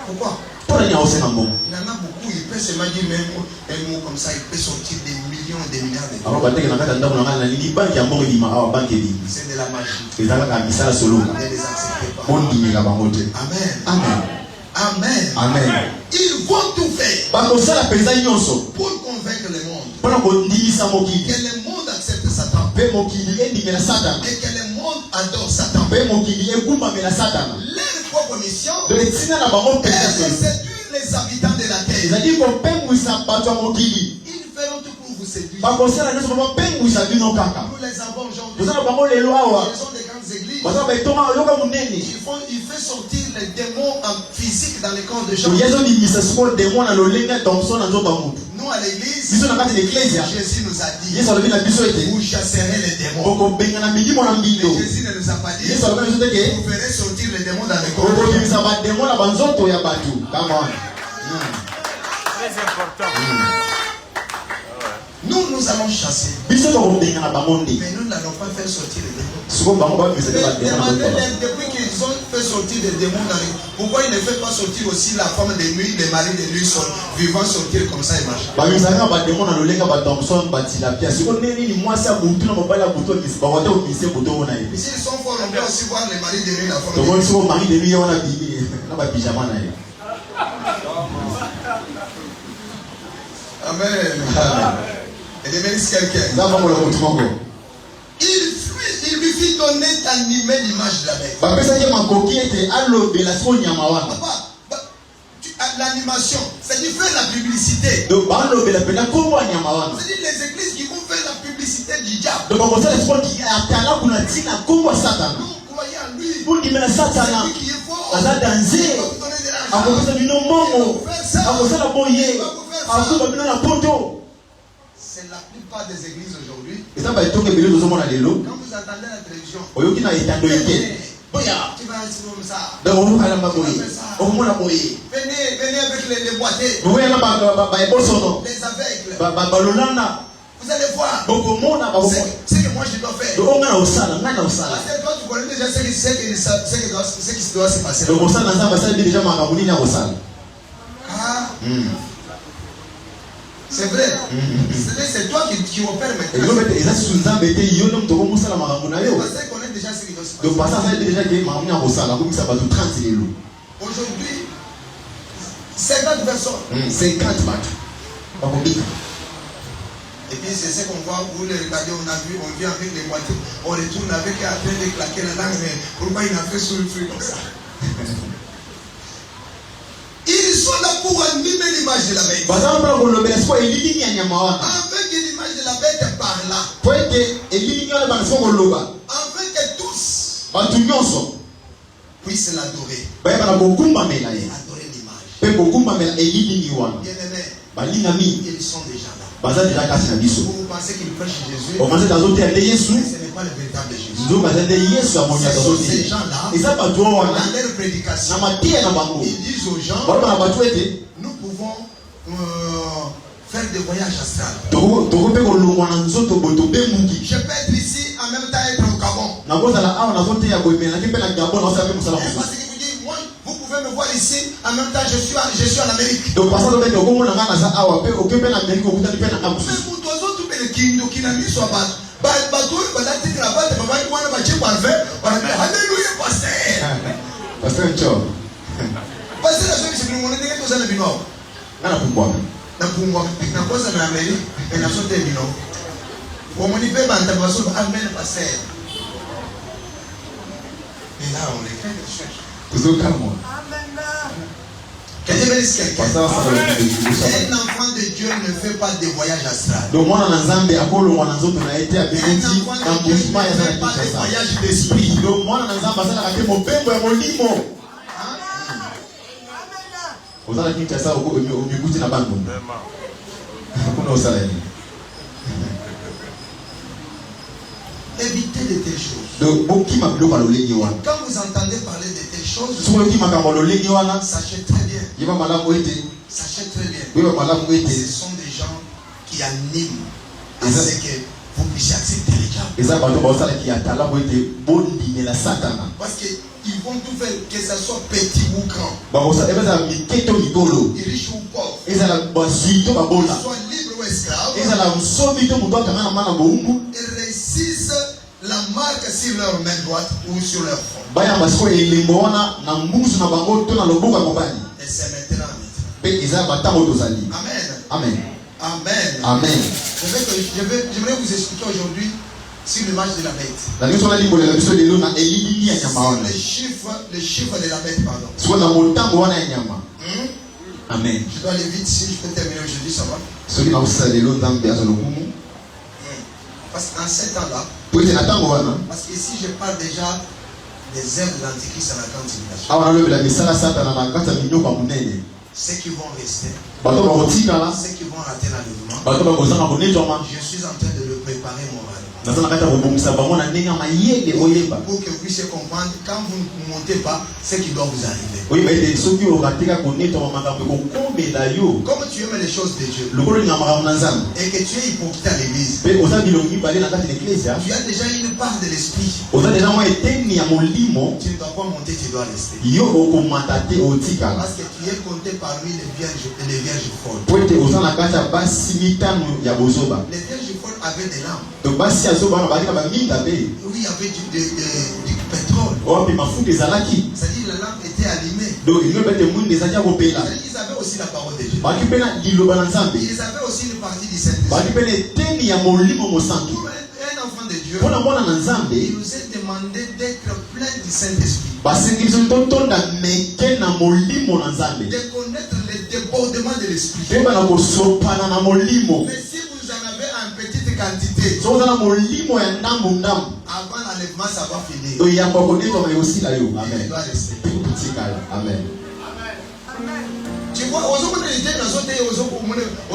Pourquoi? mpona nini aosenga mbongo. Il y en a beaucoup, il peut se dire même un mot comme ça, il peut sortir des millions et des milliards de alors dollars. bateke na kati ya ndako na ngai nalingi banke ya mbongo ebima awa banke ebimi. C'est de la magie. eza kaka misala soloka. Ne les acceptez pas. bondimela bango te. Amen. amen. Amen. amen. Ils vont tout faire bakosala mpenza nyonso pour convaincre le monde mpona kondimisa que mokili. le monde accepte Satan mpe mokili endimela satana. et que le monde adore Satan. mpe mokili egumbamela satana. Leur propre mission donc etina na bango est mpenza de solo. séduire les habitants de la terre. ezali kopengwisa bato ya mokili. Ils feront tout pour vous séduire. bakosala nyonso po bapengwisa bino kaka. Nous les avons aujourd'hui. toza na bango lelo awa. Ils sont des grandes églises. baza baetonga oyoka monene. Il fait sortir les démons en physique dans les corps de gens. oyo ezobimisa sikoyo demo na lolenge ya thomson na nzoto ya motu. Nous à l'église, biso na kati ya eklesia Jésus nous a dit, yesu alobi na biso ete vous chasserez les démons. okobengana milimo na mbindo. Mais Jésus ne nous a pas dit, yesu alobi na biso teke vous ferez sortir les démons dans les corps de gens. okobimisa bademo na banzoto ya bato kama wana. Très important. Nous allons chasser. biso tokobengana bango nde Mais nous n'allons pas faire sortir les démons. sikoyo bango babimisa te Mais bademo na nzoto ya bato. demandez-leur, depuis qu'ils ont fait sortir des démons dans les... Pourquoi ils ne font pas sortir aussi la femme de nuit, les maris de nuit sont vivant sortir comme ça et marcher? babimisaka bademo na lolenge ya bathomson batilapia sikoyo nde nini mwasi ya butu na mobali ya butu bakote komise butu oyo na ye. S'ils sont forts, on peut aussi voir les maris de nuit, la femme de tomoni nuit. sikoyo mari de nuit ye wana bimi na bapijama na ye. Amen. Et devenir quelqu'un. eza bango la motu moko. Il lui fit donné d'animer l'image de la bête. Papa, L'animation, c'est-à-dire faire la publicité. c'est-à-dire C'est-à-dire les églises qui vont faire la publicité du diable. donc on sait l'espoir qui attala kuna tina kombo Satan. Nous croyons en lui. Pour dire mais Satan C'est lui qui est fort. aza danger. Il va vous donner de l'argent. Akosa bino momo. Akosa la boye. Akosa bino na poto. C'est la plupart des églises aujourd'hui. Et ça va être que bino dozomona lelo. Quand vous entendez la télévision, Oyoki na etando yeke. Boya. tu vas être comme ça. Donc on va la boye. On va la boye. Venez avec les boîtiers, Vous voyez là ba ebosono. les aveugles. Ba lolanda. Vous allez voir. Bokomona ba Ce que moi je dois faire. donc on a osala, ngana osala. Parce que toi tu connais déjà ce qui se doit se passer. Donc osala nzamba ça déjà makamuni nya osala. Ah, c'est vrai. C'est toi qui opères Et maintenant. donc eza sunzamba ete yo ndo mtoko musala makamuna yo. Parce qu'on connaît déjà ce qui doit se Donc passer. par ça ça déjà que makamuni nya osala comme ça ba tout 30 lelo. Aujourd'hui, 50 personnes. 50 bato. Bakobika. Et puis c'est ce qu'on voit, vous les regardez, on vient avec les boîtiers, on retourne avec en train de claquer la langue, mais pourquoi il a fait sur le fruit comme ça? Ils sont là pour animer l'image de la bête. Bazamba kolobela siko elili nya nyama wana. Afin que l'image de la bête par là. Po ete elili nya bana siko koloba. Afin que tous Batu nyonso puissent l'adorer. baya bana bokumba mela ye. Adorer l'image. Pe bokumba mela elili ni wana. Bien aimé, Balingami ils sont déjà là. baza déjà kasi na biso. Vous pensez qu'ils prêchent Jésus, Omanze tazo te ande Yesu. mais ce n'est pas le véritable Jésus. Nzo baza te Yesu amonya Ce tazo sont ces te. gens-là, Eza batu wana dans leur prédication, na matia na bango. ils disent aux gens, Balo bana batu ete nous pouvons faire des voyages astrales. toko pe kolongwa na nzoto boto be muki. Je peux être ici en même temps être au Gabon. Na kozala awa na zote ya boyemela ki pe na Gabon na osape musala Et mosusu. parce qu'il vous dit, moi, vous pouvez me voir ici, en même temps je suis en Amérique. Donc parce que bete okomona nga naza awa pe okepe na Amerika okutani pe na nga Mais mosusu. pour toi autres, tu peux le kindo qui n'a mis sur la base. Bateau, badati la base, papa, tu vois, tu vas faire, alléluia, pasteur. Pasteur Ncho. Pasteur, la chose, c'est que nous, on est des choses à l'abîme. Nga na pumbwa. Na pungwa, na cosa na Amérique, et na sote bino. Au moni pe banta baso, amen, pasteur. Et là, on les fait des choses. Tuzo kamo. Que Dieu bénisse quelqu'un. Pasteur ça va Un enfant de Dieu ne fait pas de voyage astral. donc mwana na Nzambe akolongwa na nzoto na ete Un abekoti enfant na de Dieu ne mouvement ya fait za pas de Kinshasa. voyage d'esprit. Donc mwana na Nzambe asalaka te mopembo ya molimo. Ozala Kinshasa omikuti na bango. Kuna osala nini? Évitez de telles choses. Donc bokima biloko ya lolenge wana. Quand vous entendez parler de telles choses, Soki oyoki makambo ya lolenge wana, sachez très bien, yeba malamu ete, sachez très bien, yeba malamu ce ete sont des gens qui animent à ce que vous puissiez accepter les diables. eza bato baosalaki atalamu ete bondimela Satana. Parce qu'ils vont tout faire, que ce soit petit ou grand, Ezala mike to mikolo, riche ou pauvre, ezala bazwi to babola, soit libre ou esclave, ezala msomi to moto akanga na mana boumbu, ils réussissent la marque sur leur main droite ou sur leur front. bayamba sikoyo elembo wana na mbusu na bango to na loboko ya mobali. Et c'est maintenant. Pe eza batango tozali. Amen. Amen. Amen. Amen. J'aimerais vous expliquer aujourd'hui sur l'image de la bête. Na biso na limbolela biso lelo na elili ya nyama Sur wana. les chiffres de la bête, pardon. Sikoyo na motango wana ya nyama. Amen. Je dois aller vite, si je peux terminer aujourd'hui, ça va. Soki na kosala lelo Nzambe aza lokumu. Parce qu'en ces temps-là, Po ete na ntango wana, parce que ici je parle déjà des œuvres de l'Antichrist à la grande civilisation. awa nalobela misala Satana na kati ya minyoko ya monene. Ceux qui vont rester, Bato bakotikala, ceux qui vont rater l'enlèvement, bato bakozanga konetwama. je suis en train de le préparer moralement. Naza na kati ya kobongisa bango na ndenge ya mayele oyeba. Pour que vous puissiez comprendre, quand vous ne montez pas, ce qui doit vous arriver. Oyeba ete soki okatika konetwama makambo ekokomela yo Comme tu aimes les choses de Dieu lokolo olinga makambo na Nzambe et que tu es hypocrite à l'église, mpe oza bilongi mibale na kati ya eklesia, tu as déjà une part de l'esprit. oza deja mwa eteni ya molimo, Tu ne dois pas monter, tu dois rester. yo okomata te otikala. Parce que tu es compté parmi les vierges folles. Po ete oza na kati ya basi mitano ya bozoba. Les vierges folles avaient des lampes. To basi ya zoba wana bazalaki na baminda mpe Oui, il y avait du pétrole. oyo mpe mafuta ezalaki. C'est-à-dire la lampe était allumée. Donc iloko ete mwinde ezalaki ya kopela. C'est-à-dire qu'ils avaient aussi la parole de Dieu. bazalaki mpe na liloba na Nzambe, Ils avaient aussi une partie du Saint-Esprit. bazalaki mpe na eteni ya molimo mosantu. Pour un enfant de Dieu, Dieu, mpona mwana na nzambe il nous est demandé d'être plein du Saint-Esprit. basengi biso totonda meke na molimo na nzambe De connaître les débordements de l'esprit. toyeba na kosopana na molimo. Mais si vous en avez en petite quantité, soki oza na molimo ya ndambu-ndambu avant l'enlèvement, ça va finir. toyamba konetwama ekosila yo. Il Amen. doit rester. ekotikala. Amen. Tu vois, aux hommes de Dieu, aux hommes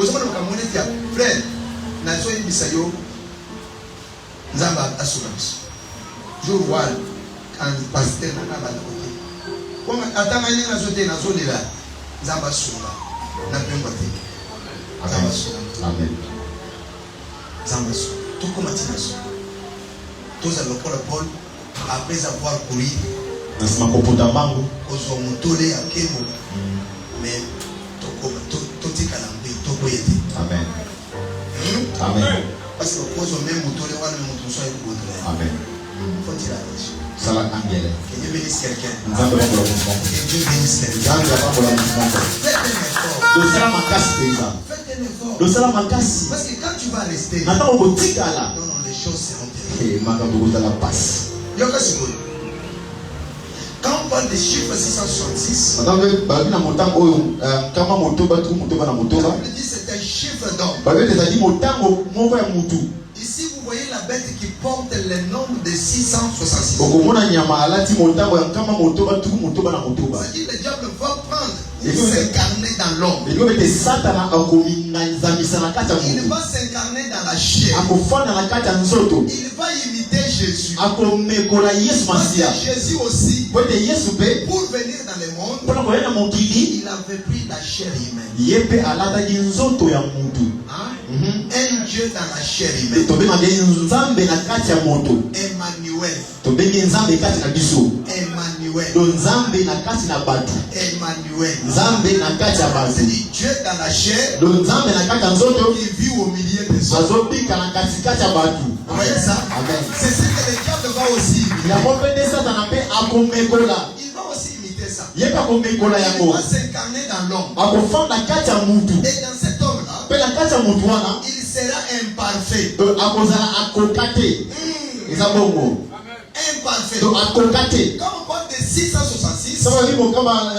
de frère, nazo yebisa yo nzamba assurance. Jour one, quand pasteur nana ba côté. Comme atanga ni nazo te nazo lila nzamba sura na pemba te. Nzamba sura. Amen. Nzamba sura. Tout comme atinaso. Tous à l'école Paul après avoir couru nasima kopota mbangu kozwa motole ya kemo. Mais totikala mpe tokoyete. Amen. Amen. Parce que cause même motole wana moto soit écouté. Amen. Faut-il arrêter? Sala angele. Que Dieu bénisse quelqu'un. Nzambe bakola mouvement. Que Dieu bénisse quelqu'un. Nzambe bakola mouvement. Faites un effort. Dosala makasi peza. Faites un effort. Dosala makasi. Parce que quand tu vas rester, nata okotikala. non, les choses seront terribles. makambo kozala pasi. Yoka sikoyo. Quand on parle des chiffres 666, makambo babi na motango oyo kama motoba tu motoba na motoba. on dit c'est un chiffre d'homme. Babi ezali motango moko ya mutu. Ici, vous voyez la bête qui porte le nombre de 666. okomona nyama alati motango ya kama motoba tu motoba na motoba. C'est-à-dire le diable va prendre et s'incarner dans l'homme. Eloko ete satana akominganzamisa na kati ya Il mutu. va s'incarner dans la chair. Akofanda na kati ya nzoto. Il va imiter Jésus. Akomekola Yesu Parce que Masia. Jésus aussi, Po ete Yesu pe pour venir dans le monde, mpona koya na mokili il avait pris la chair humaine. ye mpe alataki nzoto ya mutu. Hein? Un Dieu dans la chair humaine. tobengaki nzambe na kati ya moto. Emmanuel. tobengi nzambe kati na biso. Emmanuel. do nzambe na kati na bato. Emmanuel. nzambe na kati ya bato. C'est-à-dire Dieu dans la chair do nzambe na kati ya nzoto qui vit au milieu des hommes. azobika na katikati ya bato. Vous voyez ça? Amen. C'est ce que le diable va aussi imiter. yango mpe nde satana mpe akomekola. Il va aussi imiter ça. ye mpe akomekola Il yango. va s'incarner dans l'homme. akofanda na kati ya mutu. Et dans cet homme-là, mpe na kati ya mutu wana il sera imparfait. akozala akoka te. eza bongo. Imparfait. do akoka te. Quand on parle de 666, saba libo kama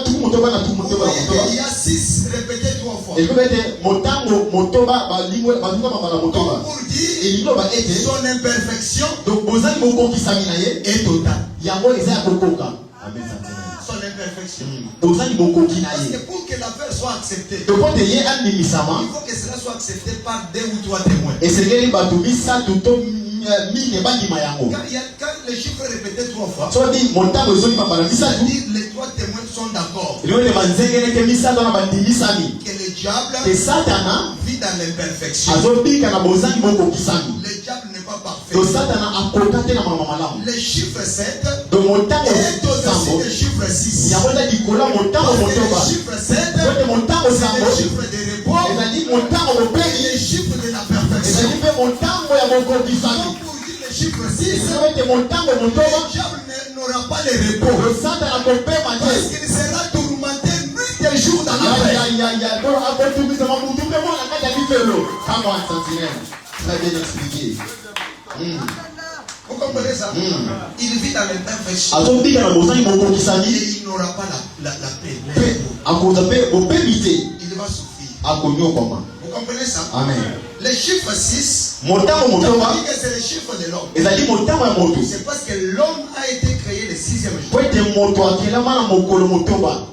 tuku motoba na tuku vous motoba na voyez motoba. qu'il y a 6 répétés 3 fois. ekoki ete motango motoba balinga mabala motoba. Comme pour dire elingi loba ete son imperfection donc bozali bokokisami na ye est totale. yango eza ya kokoka. Amen. Son imperfection. bozali bokoki na Parce que ye pour que l'affaire soit acceptée, to po te ye il andimisama faut que cela soit accepté par 2 ou 3 témoins. esengeli bato misato to mine bandima yango. Quand les chiffres répétés 3 fois, soki motango ezolima mbala misatu c'est-à-dire les 3 témoins sont d'accord elingi ete banzengeleke misato na bandimisami que le diable te satana vit dans l'imperfection. azobika na bozali bokokisami. Le diable n'est pas parfait. to satana akoka te na makambo malamu. Le chiffre 7 do motango est au-dessus sambo du chiffre 6. yango eza likolo ya motango Parce que motoba. le chiffre 7, po ete motango c'est sambo le chiffre de repos ezali motango et mopeli le chiffre de la perfection. ezali mpe motango ya bokokisami. Donc pour dire le chiffre 6, esiko ete motango motoba le diable n'aura pas le repos. osatana kopema Parce te. qu'il sera tourmenté nuit et jour dans la paix. yayayaya to akotumisama mutu mpe mwana kati ya lifelo kama wa sentinelle. Très bien expliqué. Vous comprenez ça? Il vit dans l'imperfection azobika na bozali bokokisami et il n'aura pas la paix. le mpe repos. akoza mpe bopemi te Il va souffrir. akonyokwama. Vous comprenez ça? Amen. Le chiffre 6, motango on motoba dit que c'est le chiffre de l'homme. ezali motango ya moto. C'est parce que l'homme a été créé le 6e po jour. ete moto akelama na mokolo motoba.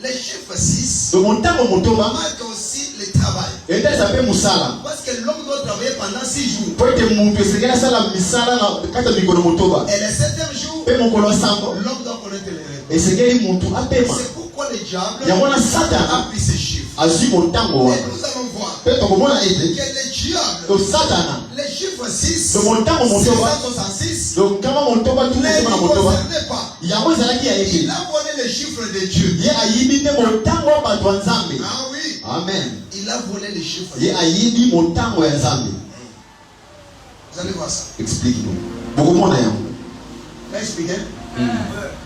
Le chiffre 6 do motango motoba marque aussi le travail. etalisa mpe mosala. Parce que l'homme doit travailler pendant 6 jours. po ete moto esengeli asala misala na kati ya mikolo motoba. Et le 7e jour, mpe mokolo ya sambo l'homme doit connaître les règles. esengeli motu apema. C'est pourquoi le diable yango wana a satana pris ces chiffres. azwi motango Et wana. nous allons voir mpe tokomona que ete le diable, to satana le chiffre 6, do motango motoba 666, do kama motoba tu ne motoba na lui motoba concernait pas. yango ezalaki ya Il ete a volé le chiffre de Dieu. ye ayibi nde motango ya bato ya nzambe. Ah oui, Amen. il a volé le chiffre. ye ayibi motango ya nzambe. Vous allez voir ça. Explique nous bokomona yango. Là, expliquez.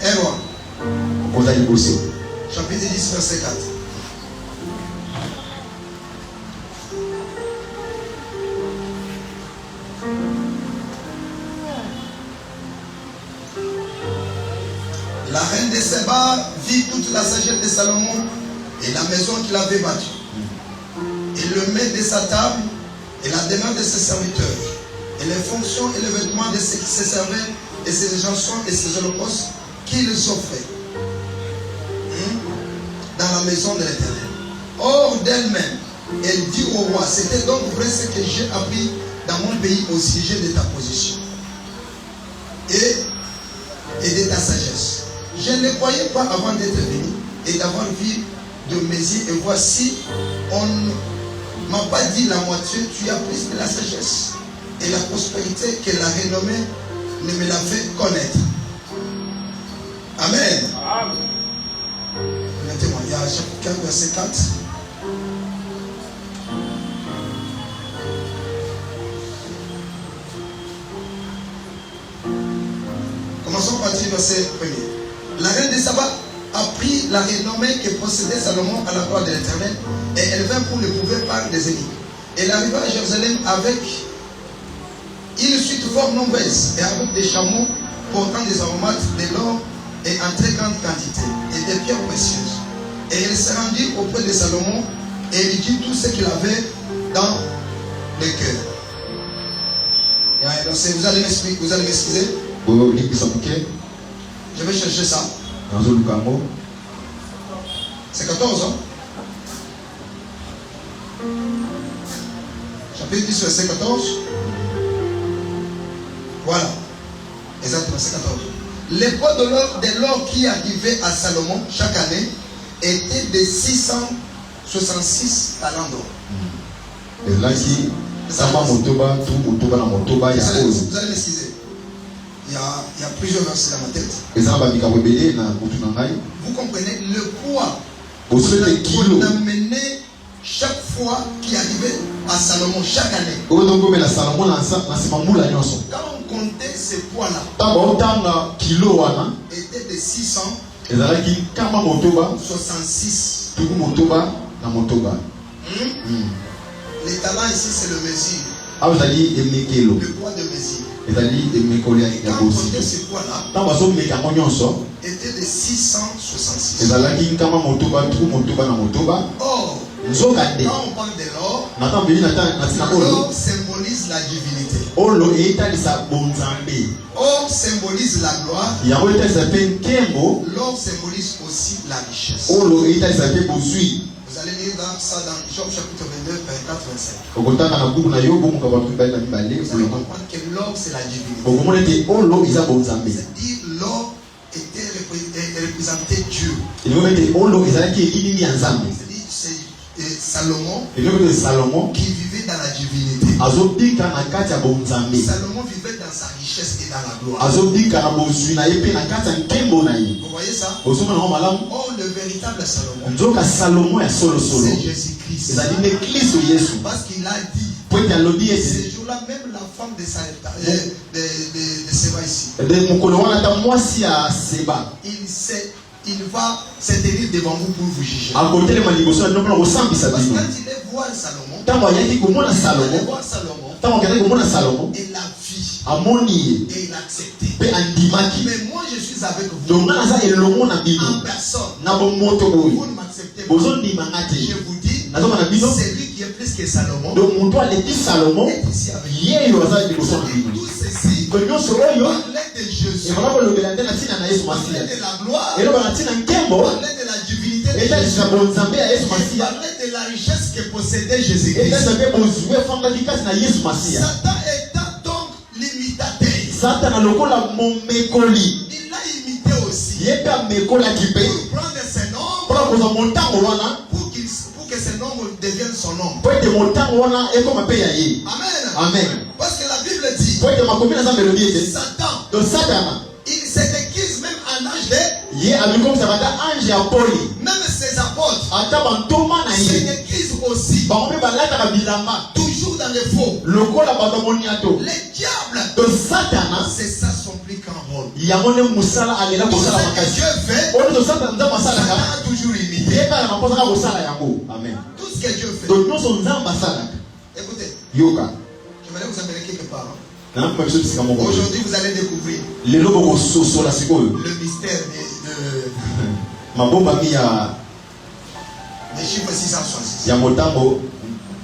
Error, okoza liboso chapitre 10, verset 4. Seba vit toute la sagesse de Salomon et la maison qu'il avait bâtie. Il le met de sa table et la demeure de ses serviteurs, et les fonctions et les vêtements de ceux qui se servaient, et ses chansons et ses holocaustes qu'il offrait dans la maison de l'Éternel. Hors d'elle-même, elle dit au roi, c'était donc vrai ce que j'ai appris dans mon pays au sujet de ta position et de ta sagesse. Je ne croyais pas avant d'être venu et d'avoir vu de mes yeux, et voici, on ne m'a pas dit la moitié, tu as plus de la sagesse et la prospérité que la renommée ne me l'a fait connaître. Amen. Le témoignage, chapitre 15, verset 4. Commençons par le verset 1er. La reine de Saba a pris la renommée que possédait Salomon à la gloire de l'Éternel, et elle vint pour l'éprouver par des ennemis. Elle arriva à Jérusalem avec une suite fort nombreuse et avec des chameaux portant des aromates, de l'or et en très grande quantité, et des pierres précieuses. Et elle se rendit auprès de Salomon et lui dit tout ce qu'il avait dans le cœur. Vous allez m'excuser. Je vais chercher ça. C'est 14, hein? Chapitre 10, verset 14. Voilà. Exactement, c'est 14. Le poids de l'or qui arrivait à Salomon chaque année était de 666 talents d'or. Et là, qui vous allez m'excuser. Il y a plusieurs versets dans ma tête. Vous comprenez le poids qu'on amenait chaque fois qui arrivait à Salomon chaque année. Quand on comptait ces poids-là, était de 666. Les talents ici, c'est le mesure. Le poids de mesure. Quand on comptait ces poids-là, était de 666. Or, quand on parle de l'or, l'or symbolise la divinité. Or symbolise la gloire. L'or symbolise aussi la richesse. Vous allez lire ça dans Job chapitre 22, 24, 25. Vous allez comprendre que l'or c'est la divinité. C'est-à-dire l'or était représenté Dieu. C'est Salomon qui vivait dans la divinité. Salomon vivait dans sa richesse et dans la gloire. Vous voyez ça? Oh, le véritable Salomon, c'est Jésus-Christ. Parce qu'il a dit, ce jour-là, même la femme de Seba ici, il va se tenir devant vous pour vous juger. Parce que quand il est voir Salomon, il a vu et il a accepté. Mais moi je suis avec vous en personne. Vous ne m'acceptez pas. Je vous dis, c'est lui qui est plus que Salomon. Est ici avec vous. Tout ceci parlait de Jésus, parlait de la gloire, parlait de la divinité de Jésus, parlait de la richesse que possédait Jésus-Christ. Satan étant donc l'imitateur, il l'a imité aussi pour prendre ses nombres, pour que ses nombres deviennent son nombre. Amen. Parce que la Bible dit, Satan, il se déguise même en ange de, même ses apôtres se déguisent aussi, toujours dans le faux. Les diables, c'est ça son plus grand rôle. Tout ce que Dieu fait, Satan a toujours imité. Tout ce que Dieu fait. Écoutez, j'aimerais vous amener quelque part. Aujourd'hui, vous allez découvrir le mystère mabomba ya Le chiffre 666. ya motambo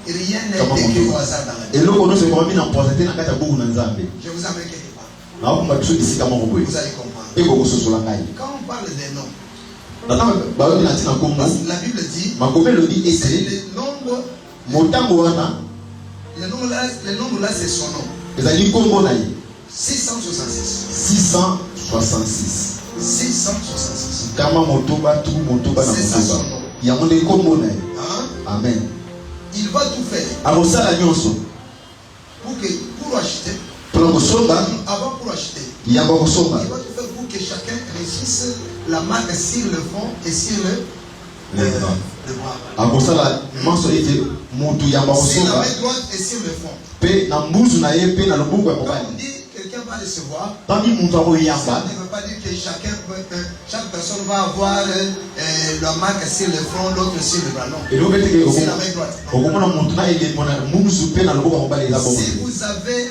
Rien n'est écrit au hasard dans la Bible. eloko no se kwa mina poisete na kati ya buku na Nzambe Je vous amène quelque part. na kumba biso disika moko boye Vous allez comprendre. eko kososola ngai Quand on parle des noms, na bayoki na tina kombo parce que la Bible dit makomelo di c'est ete le nombre, motambo wana le nombre là c'est son nom. ezali kombo na ye 666. 666 666. kama motoba tu motoba na C'est ça son motoba nom. yango nde kombo na ye Hein? amen Il va tout faire akosala nyonso pour acheter. mpona kosomba Avant pour acheter. yamba kosomba Il va tout faire pour que chacun réussisse la marque sur le front et sur le bras. akosala nyonso ete motu yamba Sur la kosomba main droite et sur le front. mpe na mbuzu na ye mpe na loboko ya Quand mobali on dit quelqu'un va recevoir, tangi moto ça akoyamba ne veut pas dire que chaque personne va avoir la marque sur le front, l'autre sur le bras. Non. eloko eteke C'est la main droite. okomona motu na elembo na mbuzu mpe na loboko ya mobali eza bongo Si vous avez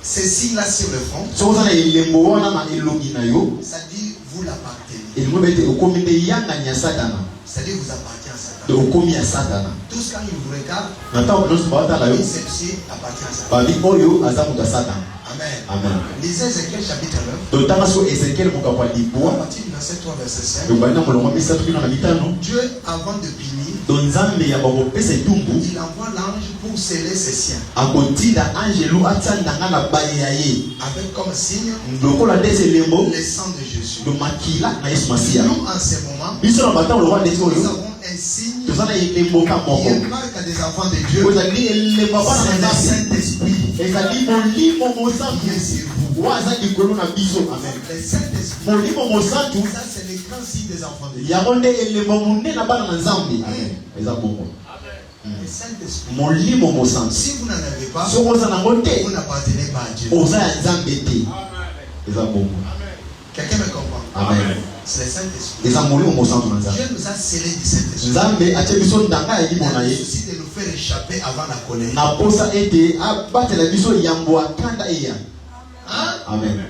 ces signes-là sur le front, soki oza na elembo wana na elongi na yo ça dit vous l'appartenez. elingo ebe ete okomi nde yangani ya satana C'est-à-dire vous appartenez à Satan. te okomi ya satana Tous quand ils vous regardent, na ntango nyonso baotala yo celle-ci appartient à Satan. babi oyo aza moto ya satana Amen. amen Lisez Ézéchiel chapitre 9. totanga so ezekiel mokambo ya À libwa partir du verset 3, verset 5. tobali na molongo misato bino na mitano Dieu, avant de punir, to nzambe ya bakopesa etumbu il envoie l'ange pour sceller ses siens. akotinda angelu atiandanga na baye ya ye Avec comme signe lokola ndeti elembo le sang de Jésus. lo makila na yesu masiya Nous, en ce moment, biso na batango lokwa ndeti nous oyo avons un signe toza na elembo ka qui moko est marque à des enfants de Dieu. ozali elembo ya bana C'est na le nzambe Saint-Esprit ezali molimo qui mosantu est sur vous. oyo aza likolo na biso amen Le Saint-Esprit, molimo mosantu ça c'est le grand signe des enfants de Dieu. yango nde elembo monene na bana na nzambe amen eza bongo Le Saint-Esprit. molimo mosantu Si vous n'en avez pas, soki oza nango vous te n'appartenez pas à Dieu. oza ya nzambe te eza bongo Quelqu'un me comprend? amen C'est le Saint-Esprit. eza molimo mosantu na nzambe Dieu nous a scellé du Saint-Esprit. nzambe atie biso ndanga ya Il limo na a le ye souci de nous faire échapper avant la colère. na posa ete abatela biso yambo akanda eya Hein? amen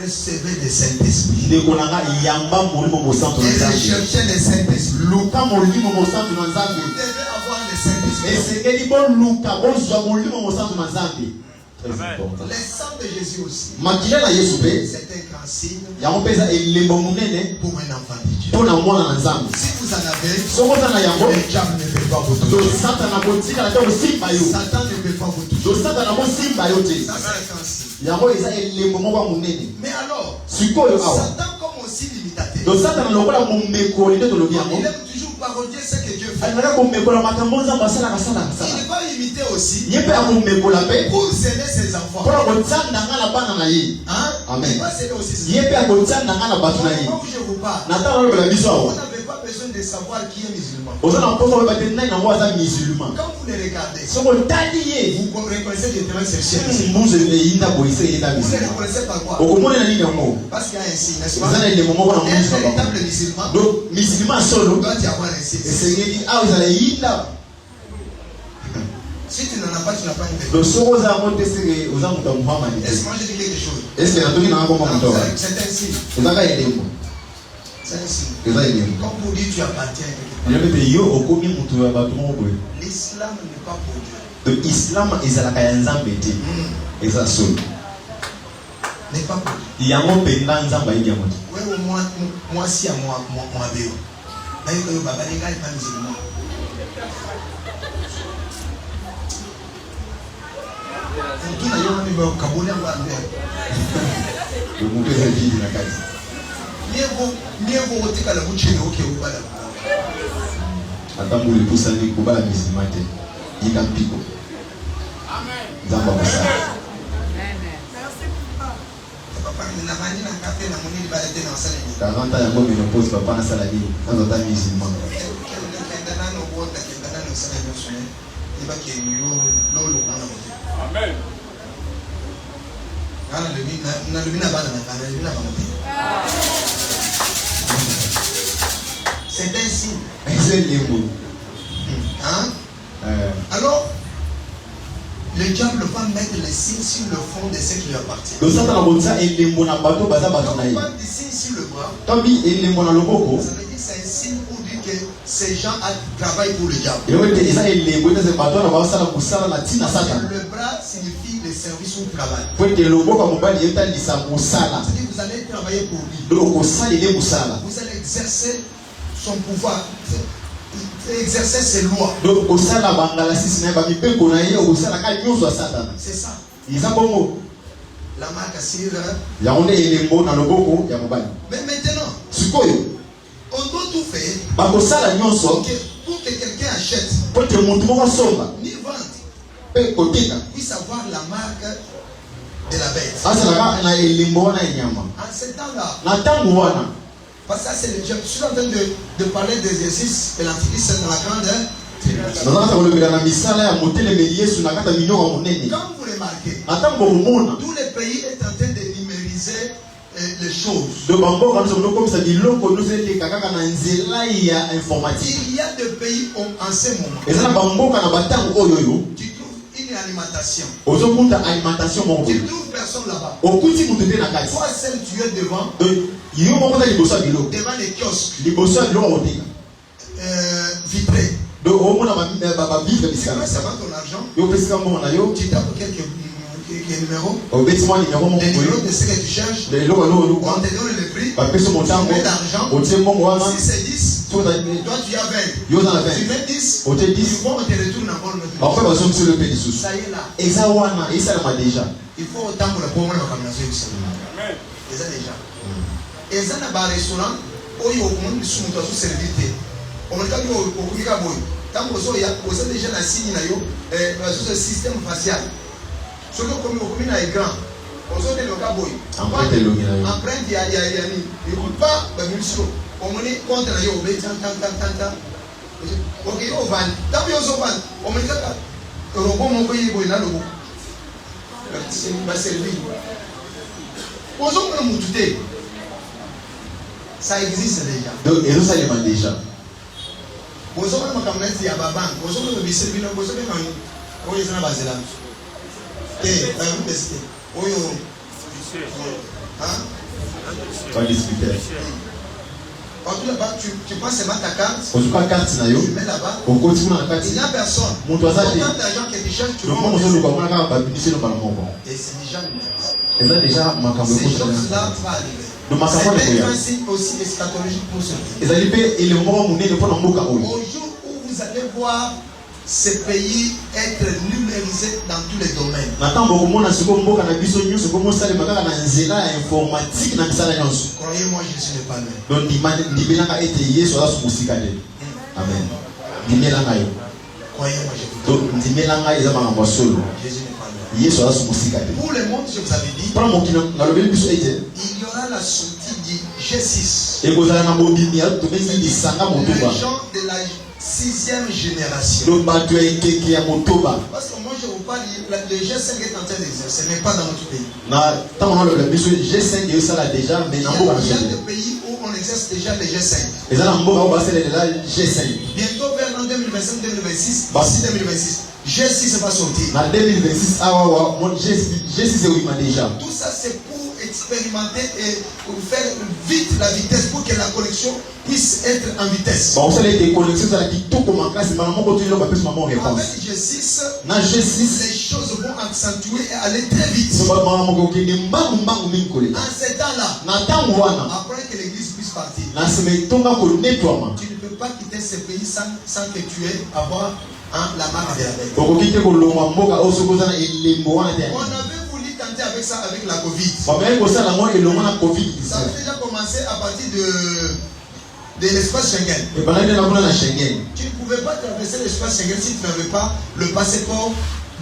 Recevez le Saint-Esprit. ndeko na nga yamba molimo mosantu na Et nzambe recherchez le Saint-Esprit. luka molimo mosantu na Vous nzambe devez avoir le Saint-Esprit. esengeli boluka bozwa molimo mosantu na nzambe Très important. Le sang de Jésus aussi. makila na yesu mpe C'est un grand signe yango mpe eza elembo monene pour un enfant de Dieu. mpo na mwana na nzambe Si vous en avez, soki oza na yango le diable ne peut pas vous toucher. tosatana kotikala te kosimba yo Satan ne peut pas vous toucher. tosatana kosimba yo te Ça, c'est un grand signe. yango eza elembo moko ya monene Mais alors, sikoyo awa Satan comme aussi l'imitateur. tosatana lokola momekoli nde tolobi yango Il aime toujours parodier ce que Dieu fait. alingaka komekola makambo nzambe asalaka salaka Il sala va imiter aussi ye mpe akomekola mpe pour sceller ses enfants. mpona kotianda nga na bana na ye Hein? Amen. Il va sceller aussi ses ye mpe akotianda nga na enfants. bato na Au ye moment où je vous parle, na ntango nalobela biso vous awa n'avez pas besoin de savoir qui est musulman. oza na mposa oyeba te nani yango aza musulman Quand vous le regardez, soki otali ye vous reconnaissez directement ce chef. mbuzu eyinda boyise eyinda Vous le musulman reconnaissez par quoi? okomonela nini yango Parce qu'il y a un signe, n'est-ce eza na pas? elembo moko na Un mbuzu na bango véritable musulman donc musulman solo doit y avoir un signe. esengeli awa ezala eyinda Si tu n'en as pas, tu n'as pas une donc vérité. soki oza yango te seke oza moto ya mohamadi te Laisse-moi je dis quelque chose. eske natoki nanga komba moto Non, wa c'est un signe. ezaka elembo C'est un signe. eza elembo Comme pour dire tu appartiens à quelque elo ete yo okomi moto ya bato moko boye part. L'islam n'est pas pour Dieu. donc islam ezalaka ya nzambe te eza solo N'est pas pour Dieu. yango mpenza nzambe ayiki yango te Ouais, moi si à moi béo. Là, il y a baba les gars, pas musulman. Tout n'a pas mis au Cameroun en Rwanda. moto eza vidi na kati Mieux vaut ôter qu'à la bouche de OK ou pas là. ata mbula epusani kobala musulman te yika mpiko nzambe akosala Papa, na mani na café na moni ba te na sala ni. 40 ans yango menopause papa nasala nini nazo ata musulman Kenda na no bota, kenda na no sala ni sone. Iba ke yo lolo kuna mote. Amen. Kana le bina bana na kana le bina ba mote. C'est un signe. eza elembo Hein? Alors, le diable va mettre les signes sur le front de ceux qui lui appartiennent. donc satana kotia elembo na bato baza bato na ye Quand on parle des signes sur le bras, main, Tobi elembo na loboko. ça veut dire que c'est un signe pour dire que ces gens travaillent pour le diable. Et ouais eza elembo eza bato na basala kusala na tina satan. Le bras signifie le service ou le travail. Po te loboko mobali etalisa kusala. C'est-à-dire que vous allez travailler pour lui. Donc kosala ile kusala. Vous allez exercer son pouvoir, exercer ses lois. Donc kosala bangala sisi na ba mipeko na ye kosala ka nyoso ya satan. C'est ça. Iza bongo. La marque assire. Ya onde elembo na loboko ya mobali. Mais maintenant, Sikoyo. on doit tout faire Ba kosala nyoso pour que quelqu'un achète, po te mutu moko somba. ni vente, Pe kotika. puisse avoir la marque de la bête. Asa na elembo na nyama. En ce temps-là, Na tangu wana. parce que ça, c'est je suis en train de parler d'exercice de l'antichrist dans la grande tribulation. Nazaka kolobela na misala ya motelemeli Yesu na kata minoko ya monene. Quand vous remarquez, Na tango komona. tous les pays est en train de numériser les choses. De bamboka nous sommes comme ça biloko nous est kaka na nzela ya informatique. Il y a des pays en ce moment, Et ça na bamboka na batango oyo. tu trouves une alimentation. Ozo kuta alimentation moko. Tu trouves personne là-bas. Okuti mutete na kati. Toi seul tu es devant Yo moko ta liboso ya biloko. les kiosques Liboso ya biloko oteka. vitrés. Donc au mona ba vivre C'est bisika. quoi, ça va ton argent? Yo pesika mbongo na yo. Tu tapes quelques numéros. Obeti mwa numéro moko Les numéros boye. de ce que tu cherches. Le loko lo On te donne le prix. ba peso motango. Tu mets l'argent. Otie mbongo wana. Si c'est 10, So ta toi tu as 20. yo na Tu 20. mets 10, Otie tu 10. vois, on te retourne encore le prix. Après bazo msolo pe lisusu. Ça y est là. Eza wana esalama déjà. Il faut autant pour le pauvre la combinaison du Seigneur. Et ça déjà. Et ça dans le restaurant, où il y a au monde sous mon toit servir. On me dit au Kika Boy. Tant que vous avez déjà la signe sur le système facial. Ce que vous avez un écran. Vous avez le Kaboy. Empreinte elongi. Empreinte, il y a il ne pas de mission. On me dit contre la yobe, tant. Ok, on va. Tant que vous avez on me dit que le robot mon pays est là le robot. C'est ma servir. Vous avez un moutouté. Ça existe déjà. Donc ezosalema déjà. Vous avez un cabinet il y a ba banque. Vous avez un bise bino, vous avez un oyo zana bazela. Un test. Oyo. Hein? Pas discuter. Quand tu là-bas, tu prends seulement ta carte, Ozuka carte na yo. tu mets là-bas. Okoti mona Il kati. n'y a personne. Moto azate. Autant d'argent que tu cherches, tu Donc vas. moi je luka mona kaka babinisi no balomoko. Et c'est déjà Et là déjà makambo ces ko choses-là vont arriver. Donc makambo C'est ko ya. un signe aussi eschatologique pour ce pays. Ezali pe ele moko munene pona mboka Au oyo. jour où vous allez voir ces pays être numérisés dans tous les domaines. Na tambo komona siko mboka na biso nyuso komo salema kaka na nzela ya informatique na misala nyonso. Croyez-moi, Jésus n'est pas loin. Donc ndibelanga ete Yesu aza sumusika te. Amen. Ndimelanga yo. Croyez-moi, je vous dis. Donc ndimelanga eza makambo solo. Jésus n'est pas loin. Yesu aza sumusika te. Pour le monde, je vous avais dit, Pona mokino na lobeli biso ete il y aura la sortie du G6. ekozala na bobimi ya tobengi lisanga motoba. Les gens de la 6e génération. Donc bato ya ekeke ya motoba. Parce que moi je vous parle, le G5 est en train d'exercer, mais pas dans notre pays. Na tango na lobela biso G5 esala déjà mais Il y na a mboka na des biso. pays où on exerce déjà le G5. Eza na mboka oyo basalela G5. Bientôt vers l'an 2025-2026, Bah. d'ici 2026, G6 va sortir. Na 2026 awa wa G6 euyima déjà. Tout ça c'est pour expérimenter et pour faire vite la vitesse pour que la connexion puisse être en vitesse. Ba osala ete connexion ezala kitoko makasi mbala moko to eloko bapesi mama réponse. Avec G6, Na G6 les choses vont accentuer et aller très vite. so ba mama moko okende mbangu mingi kolela. En ce temps-là, Na ntango wana après que l'église puisse partir, na nsima etonga konetwama tu ne peux pas quitter ce pays sans que tu aies avoir la marque de la bête. okoki te kolongwa mboka oyo soki oza na elembo wana te. On avait voulu tenter avec ça avec la Covid. bameki kosala yango elongo na Ça covid-19 a déjà commencé à partir de l'espace Schengen. ebandaki na kuna na Schengen. Tu ne pouvais pas traverser l'espace Schengen si tu n'avais pas le passeport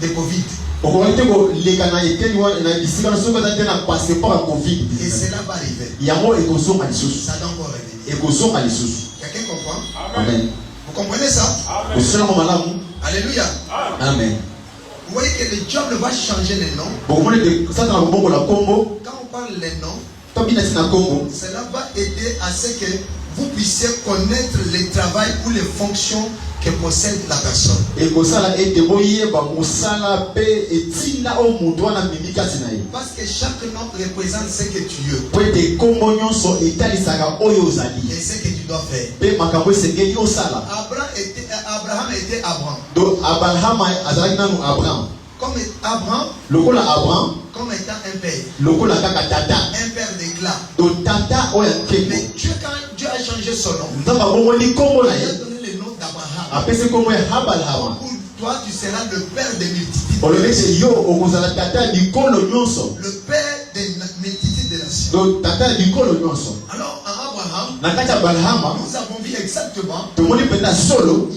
de Covid. okoki te koleka na eteni wana na bisika na soki oza te na passeport ya Et covid-19 cela va arriver. yango ekozonga lisusu Ça doit encore revenir. ekozonga lisusu. Quelqu'un comprend? Amen. Vous comprenez ça? osalanga malamu. Alléluia. Amen. Vous voyez que le diable va changer les noms. bokomona ete satana kobongola kombo Quand on parle les noms, tobina ti na kombo cela va aider à ce que vous puissiez connaître le travail ou les fonctions que que possède la personne. Et que ça là est boyeba musala pe etina o mutu wana mimikati na ye. Parce que chaque nom représente ce que tu es. Po te kombo nyonso etalisaka oyo ozali. Et ce que tu dois faire. Pe makambo esengeli osala. Abraham était Abraham. Donc Abraham azalaki nanu Abraham. Comme Abraham. Lokola Abraham. Comme étant un père. Lokola kaka tata. Un père d'éclat. Donc tata oya nkembo. Mais Dieu, quand Dieu a changé son nom, nzamba bomoni kombo na il a ye. donné le nom d'Abraham. Apesi kombo ya Abraham. Pour toi, tu seras le père des multitudes. Olobete yo okozala tata likolo nyonso. Le père des multitudes de nations. Donc tata likolo nyonso. Alors en Abraham, Na kati ya Abraham, nous avons vu exactement tomoni peta solo.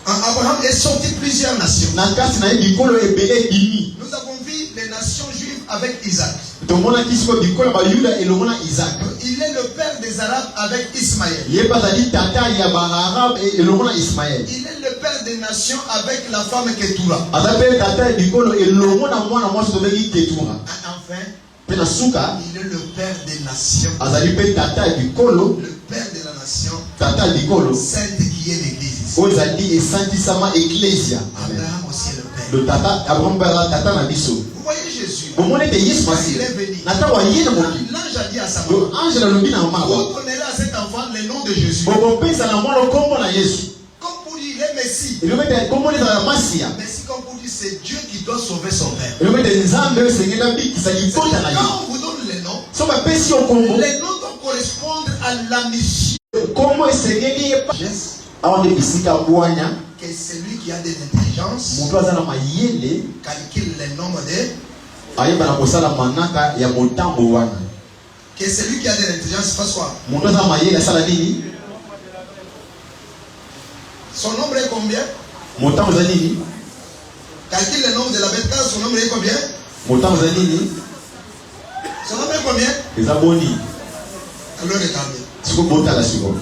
Abraham est sorti plusieurs nations. Na kati na ye likolo ebele bimi. Nous avons vu les nations juives avec Isaac. Tomona kisiko likolo ba Yuda elomona Isaac. Il est le père des Arabes avec Ismaël. Ye bazali tata ya ba Arab elomona Ismaël. Il est le père des nations avec la femme Ketura. Azape tata likolo elomona mwana mwasi tobeki Ketura. Enfin, Pena suka il est le père des nations. azali pe tata likolo, Le père de la nation tata likolo. sainte qui est l'église. Ozali esantisama ecclesia. Amen. Abraham aussi est le père. Le tata Abraham bala tata na biso. Vous voyez Jésus. Bomone te Yesu Quand masi. il est venu, Nata wa yena moki. l'ange a dit à sa Donc maman, ange na lobi na vous mama. donnerez à cet enfant le nom de Jésus. Bobo pesa na mwana kombo na Yesu. Comme pour dire, il est Messie. Elomete kombo na masia. Messie, comme pour dire, c'est Dieu qui doit sauver son père. Elomete nzambe sengela bikisa libota na ye. Quand on vous donne les noms, So ba pesi o kombo. les noms doivent correspondre à la mission. Kombo esengeli epa. Yes. Aonde bisika bwanya. Que celui qui a de l'intelligence Mutu azana mayele. calcule les nombres de. Ayeba na kosala manaka ya motambo wana. Que celui qui a de l'intelligence fasse quoi? Mutu azana mayele asala nini? Son nombre est combien? Motambo za nini? Calcule le nombre de la bête car son nombre est combien? Motambo za nini? Son nombre est combien? Eza boni. Alors regardez. Siko bota la siko.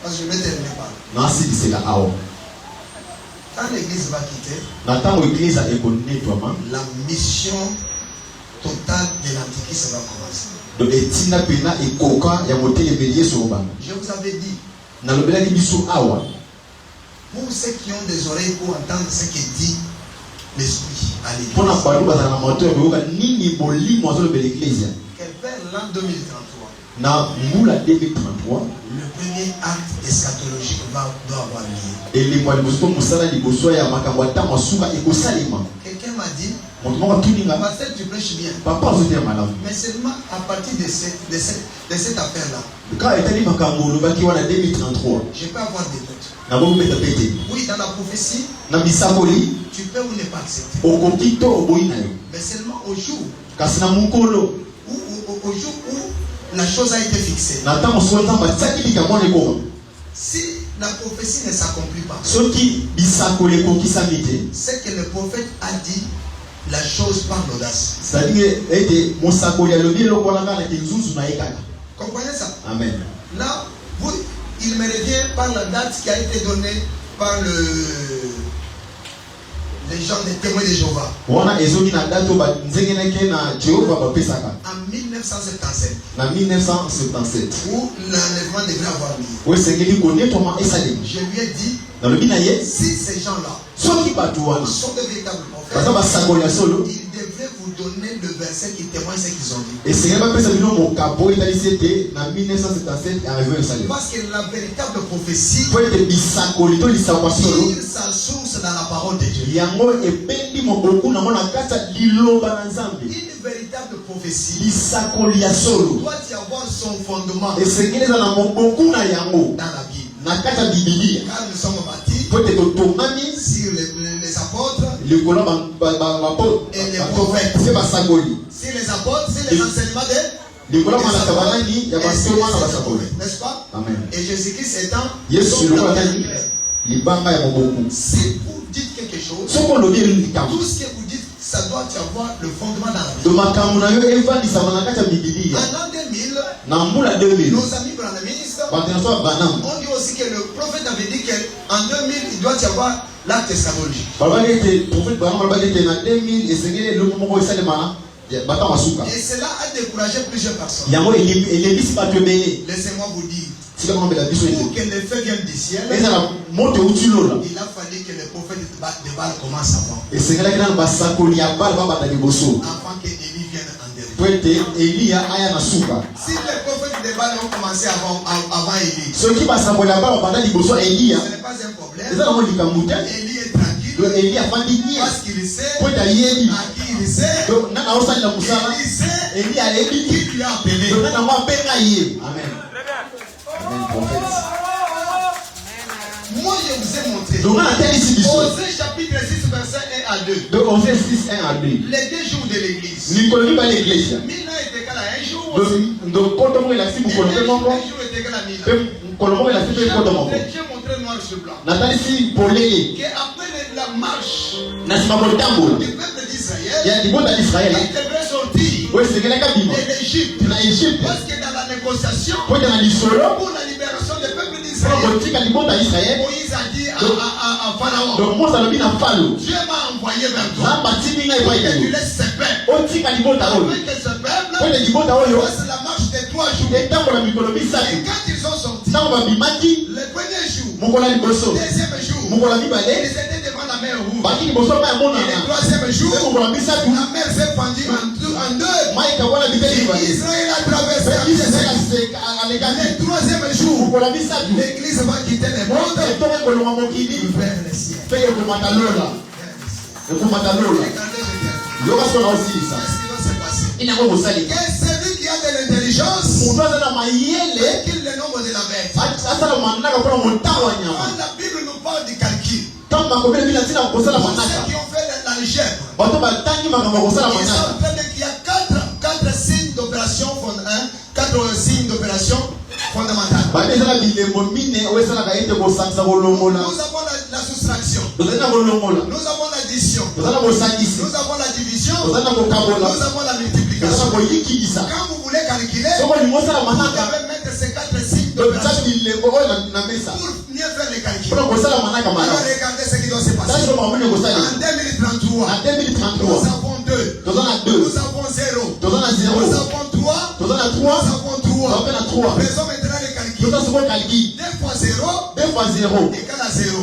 Parce que je vais terminer par là. Nasi bisela awo. Quand l'église va quitter, Na tango église ekonetwama. la mission totale de l'antichrist va commencer. Donc etina pena ekoka ya motelebeli Yesu obanga. Je vous avais dit, Na lobelaki biso awa. pour ceux qui ont des oreilles pour entendre ce que dit l'esprit à l'église, Pona balu bazana na moto ya koyoka nini bolimo azolobela ecclesia. que vers l'an 2033, Na mbula 2033 le premier acte eschatologique doit avoir lieu. elembo liboso to mosala liboso ya makambo ata masuka ekosalema. Quelqu'un m'a dit, Moto moko atuninga pasteur, tu prêches bien, papa ozotela malamu. mais seulement à partir de cette affaire-là, Ka etali makambo olobaki wana 2033 je peux avoir des doutes. nakobeta pete. Oui, dans la prophétie, Na bisakoli tu peux ou ne pas accepter. okoki to oboyi na yo. Mais seulement au jour Kasi na mokolo au jour où la chose a été fixée. na ntango soki nzambe atiaki likambo wana ekoma. Si la prophétie ne s'accomplit pas, Soki bisakoli ekokisami te, c'est que le prophète a dit la chose par l'audace. c'est-à-dire ete mosakoli alobi eloko wana kaka na kinzuzu na ye kaka. Comprenez ça? Amen. Là, il me revient par la date qui a été donnée par les gens des témoins de Jéhovah. Wana ezoki na date oyo banzengenaki na Jehova bapesaka En 1977, na 1977 où l'enlèvement devrait avoir lieu. oyo esengeli konetwama esalemi. Je lui ai dit, nalobi na ye si ces gens-là soki bato wana sont de véritables baza prophètes, basakoli ya solo ils devraient vous donner le verset qui témoigne ce qu'ils ont dit. esengeli bapesa bino mokapo etalisi ete na 1977 arrivé esalemi. Parce que la véritable prophétie po ete bisakoli to lisakwa solo tire sa source dans la parole de Dieu. yango ebendi moboku nango na kati ya liloba na nzambe. Une véritable prophétie lisakoli ya solo doit y avoir son fondement esengeli eza na moboku na yango dans la Bible. na kati ya bibilia. Car nous sommes bâtis po ete totongami sur les apôtres, likolo ya bapotre pe basakoli sur les apôtres, sur les enseignements likolo ya malaka banani ya basoma na basakoli. n'est-ce pas? Amen. Et Jésus-Christ étant Yesu lokola kani libanga ya moboku. si vous dites quelque chose, Soko olobi likambo tout ce que vous dites, ça doit y avoir le fondement dans la Bible. to makambo na yo evandisama na kati ya bibilia. En l'an 2000, Na mbula 2000 nos amis branaministes batenaso ya Branham on dit aussi que le prophète avait dit qu'en 2000, il doit y avoir l'acte eschatologique. balobaki ete prophète Branham alobaki ete na 2000 esengeli eloko moko esalema bata masuka Et cela a découragé plusieurs personnes. yango elembisi bato ebele. Laissez-moi vous dire, Pour que le feu vienne du ciel, il a fallu que le prophète de Baal commence avant. Avant que Élie vienne en dernier. Si les prophètes de Baal ont commencé avant Élie, ce n'est pas un problème. Élie est tranquille parce qu'il sait à qui il sait. Élie sait qui lui a appelé. Amen. Moi, je vous ai montré. Osée chapitre 6, verset 1 à 2. Les 2 jours de l'église. 1000 ans est égal à un jour. 1 jour est égal à 1000 ans. J'ai montré noir sur blanc. Qu'après la marche du peuple d'Israël, il devrait sortir de l'Égypte. Parce que dans la négociation pour la libération du peuple d'Israël, Moïse a dit à Pharaon, Dieu m'a envoyé vers toi pour que tu laisses ce peuple. Afin que ce peuple fasse la marche de 3 jours. Et quand ils sont sortis, le premier jour, le deuxième jour, ils étaient devant la mer Rouge. Et le 3e jour, la mer s'est fendue en deux. Et Israël a traversé. Le 3e jour, l'église va quitter le monde vers le ciel. Regardez, que celui qui a de l'intelligence, qu'il le nombre de la bête. Quand la Bible nous parle du calcul, ceux qui ont fait la légère, ils sont en train de qu'il y a 4 signes d'opération fondamentale. Nous avons la soustraction. Nous avons l'addition. Nous avons la division. Nous avons la multiplication. Quand vous voulez calculer, vous devez mettre ces 4 signes d'opération pour mieux faire les calculs. Alors regardez ce qui doit se passer. En 2033, nous avons 2. Nous avons 0. Nous avons 3. Nous avons 3. Faisons maintenant les calculs. 2 fois 0 égale à 0.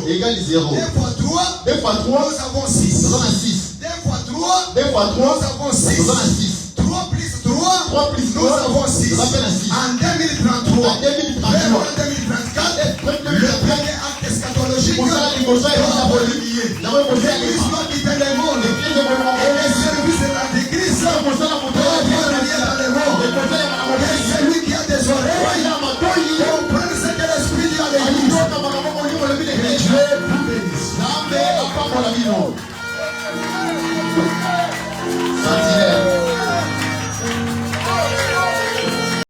2 fois 3, nous avons 6. 2 fois 3, nous avons 6. 3 plus 3, nous avons 6. En 2033, même en 2024, le premier acte eschatologique doit quitter le monde. Et le service de l'Antéchrist doit venir dans le monde. Et celui qui a des oreilles comprenne ce que l'Esprit dit à l'Église. Et Dieu vous bénisse.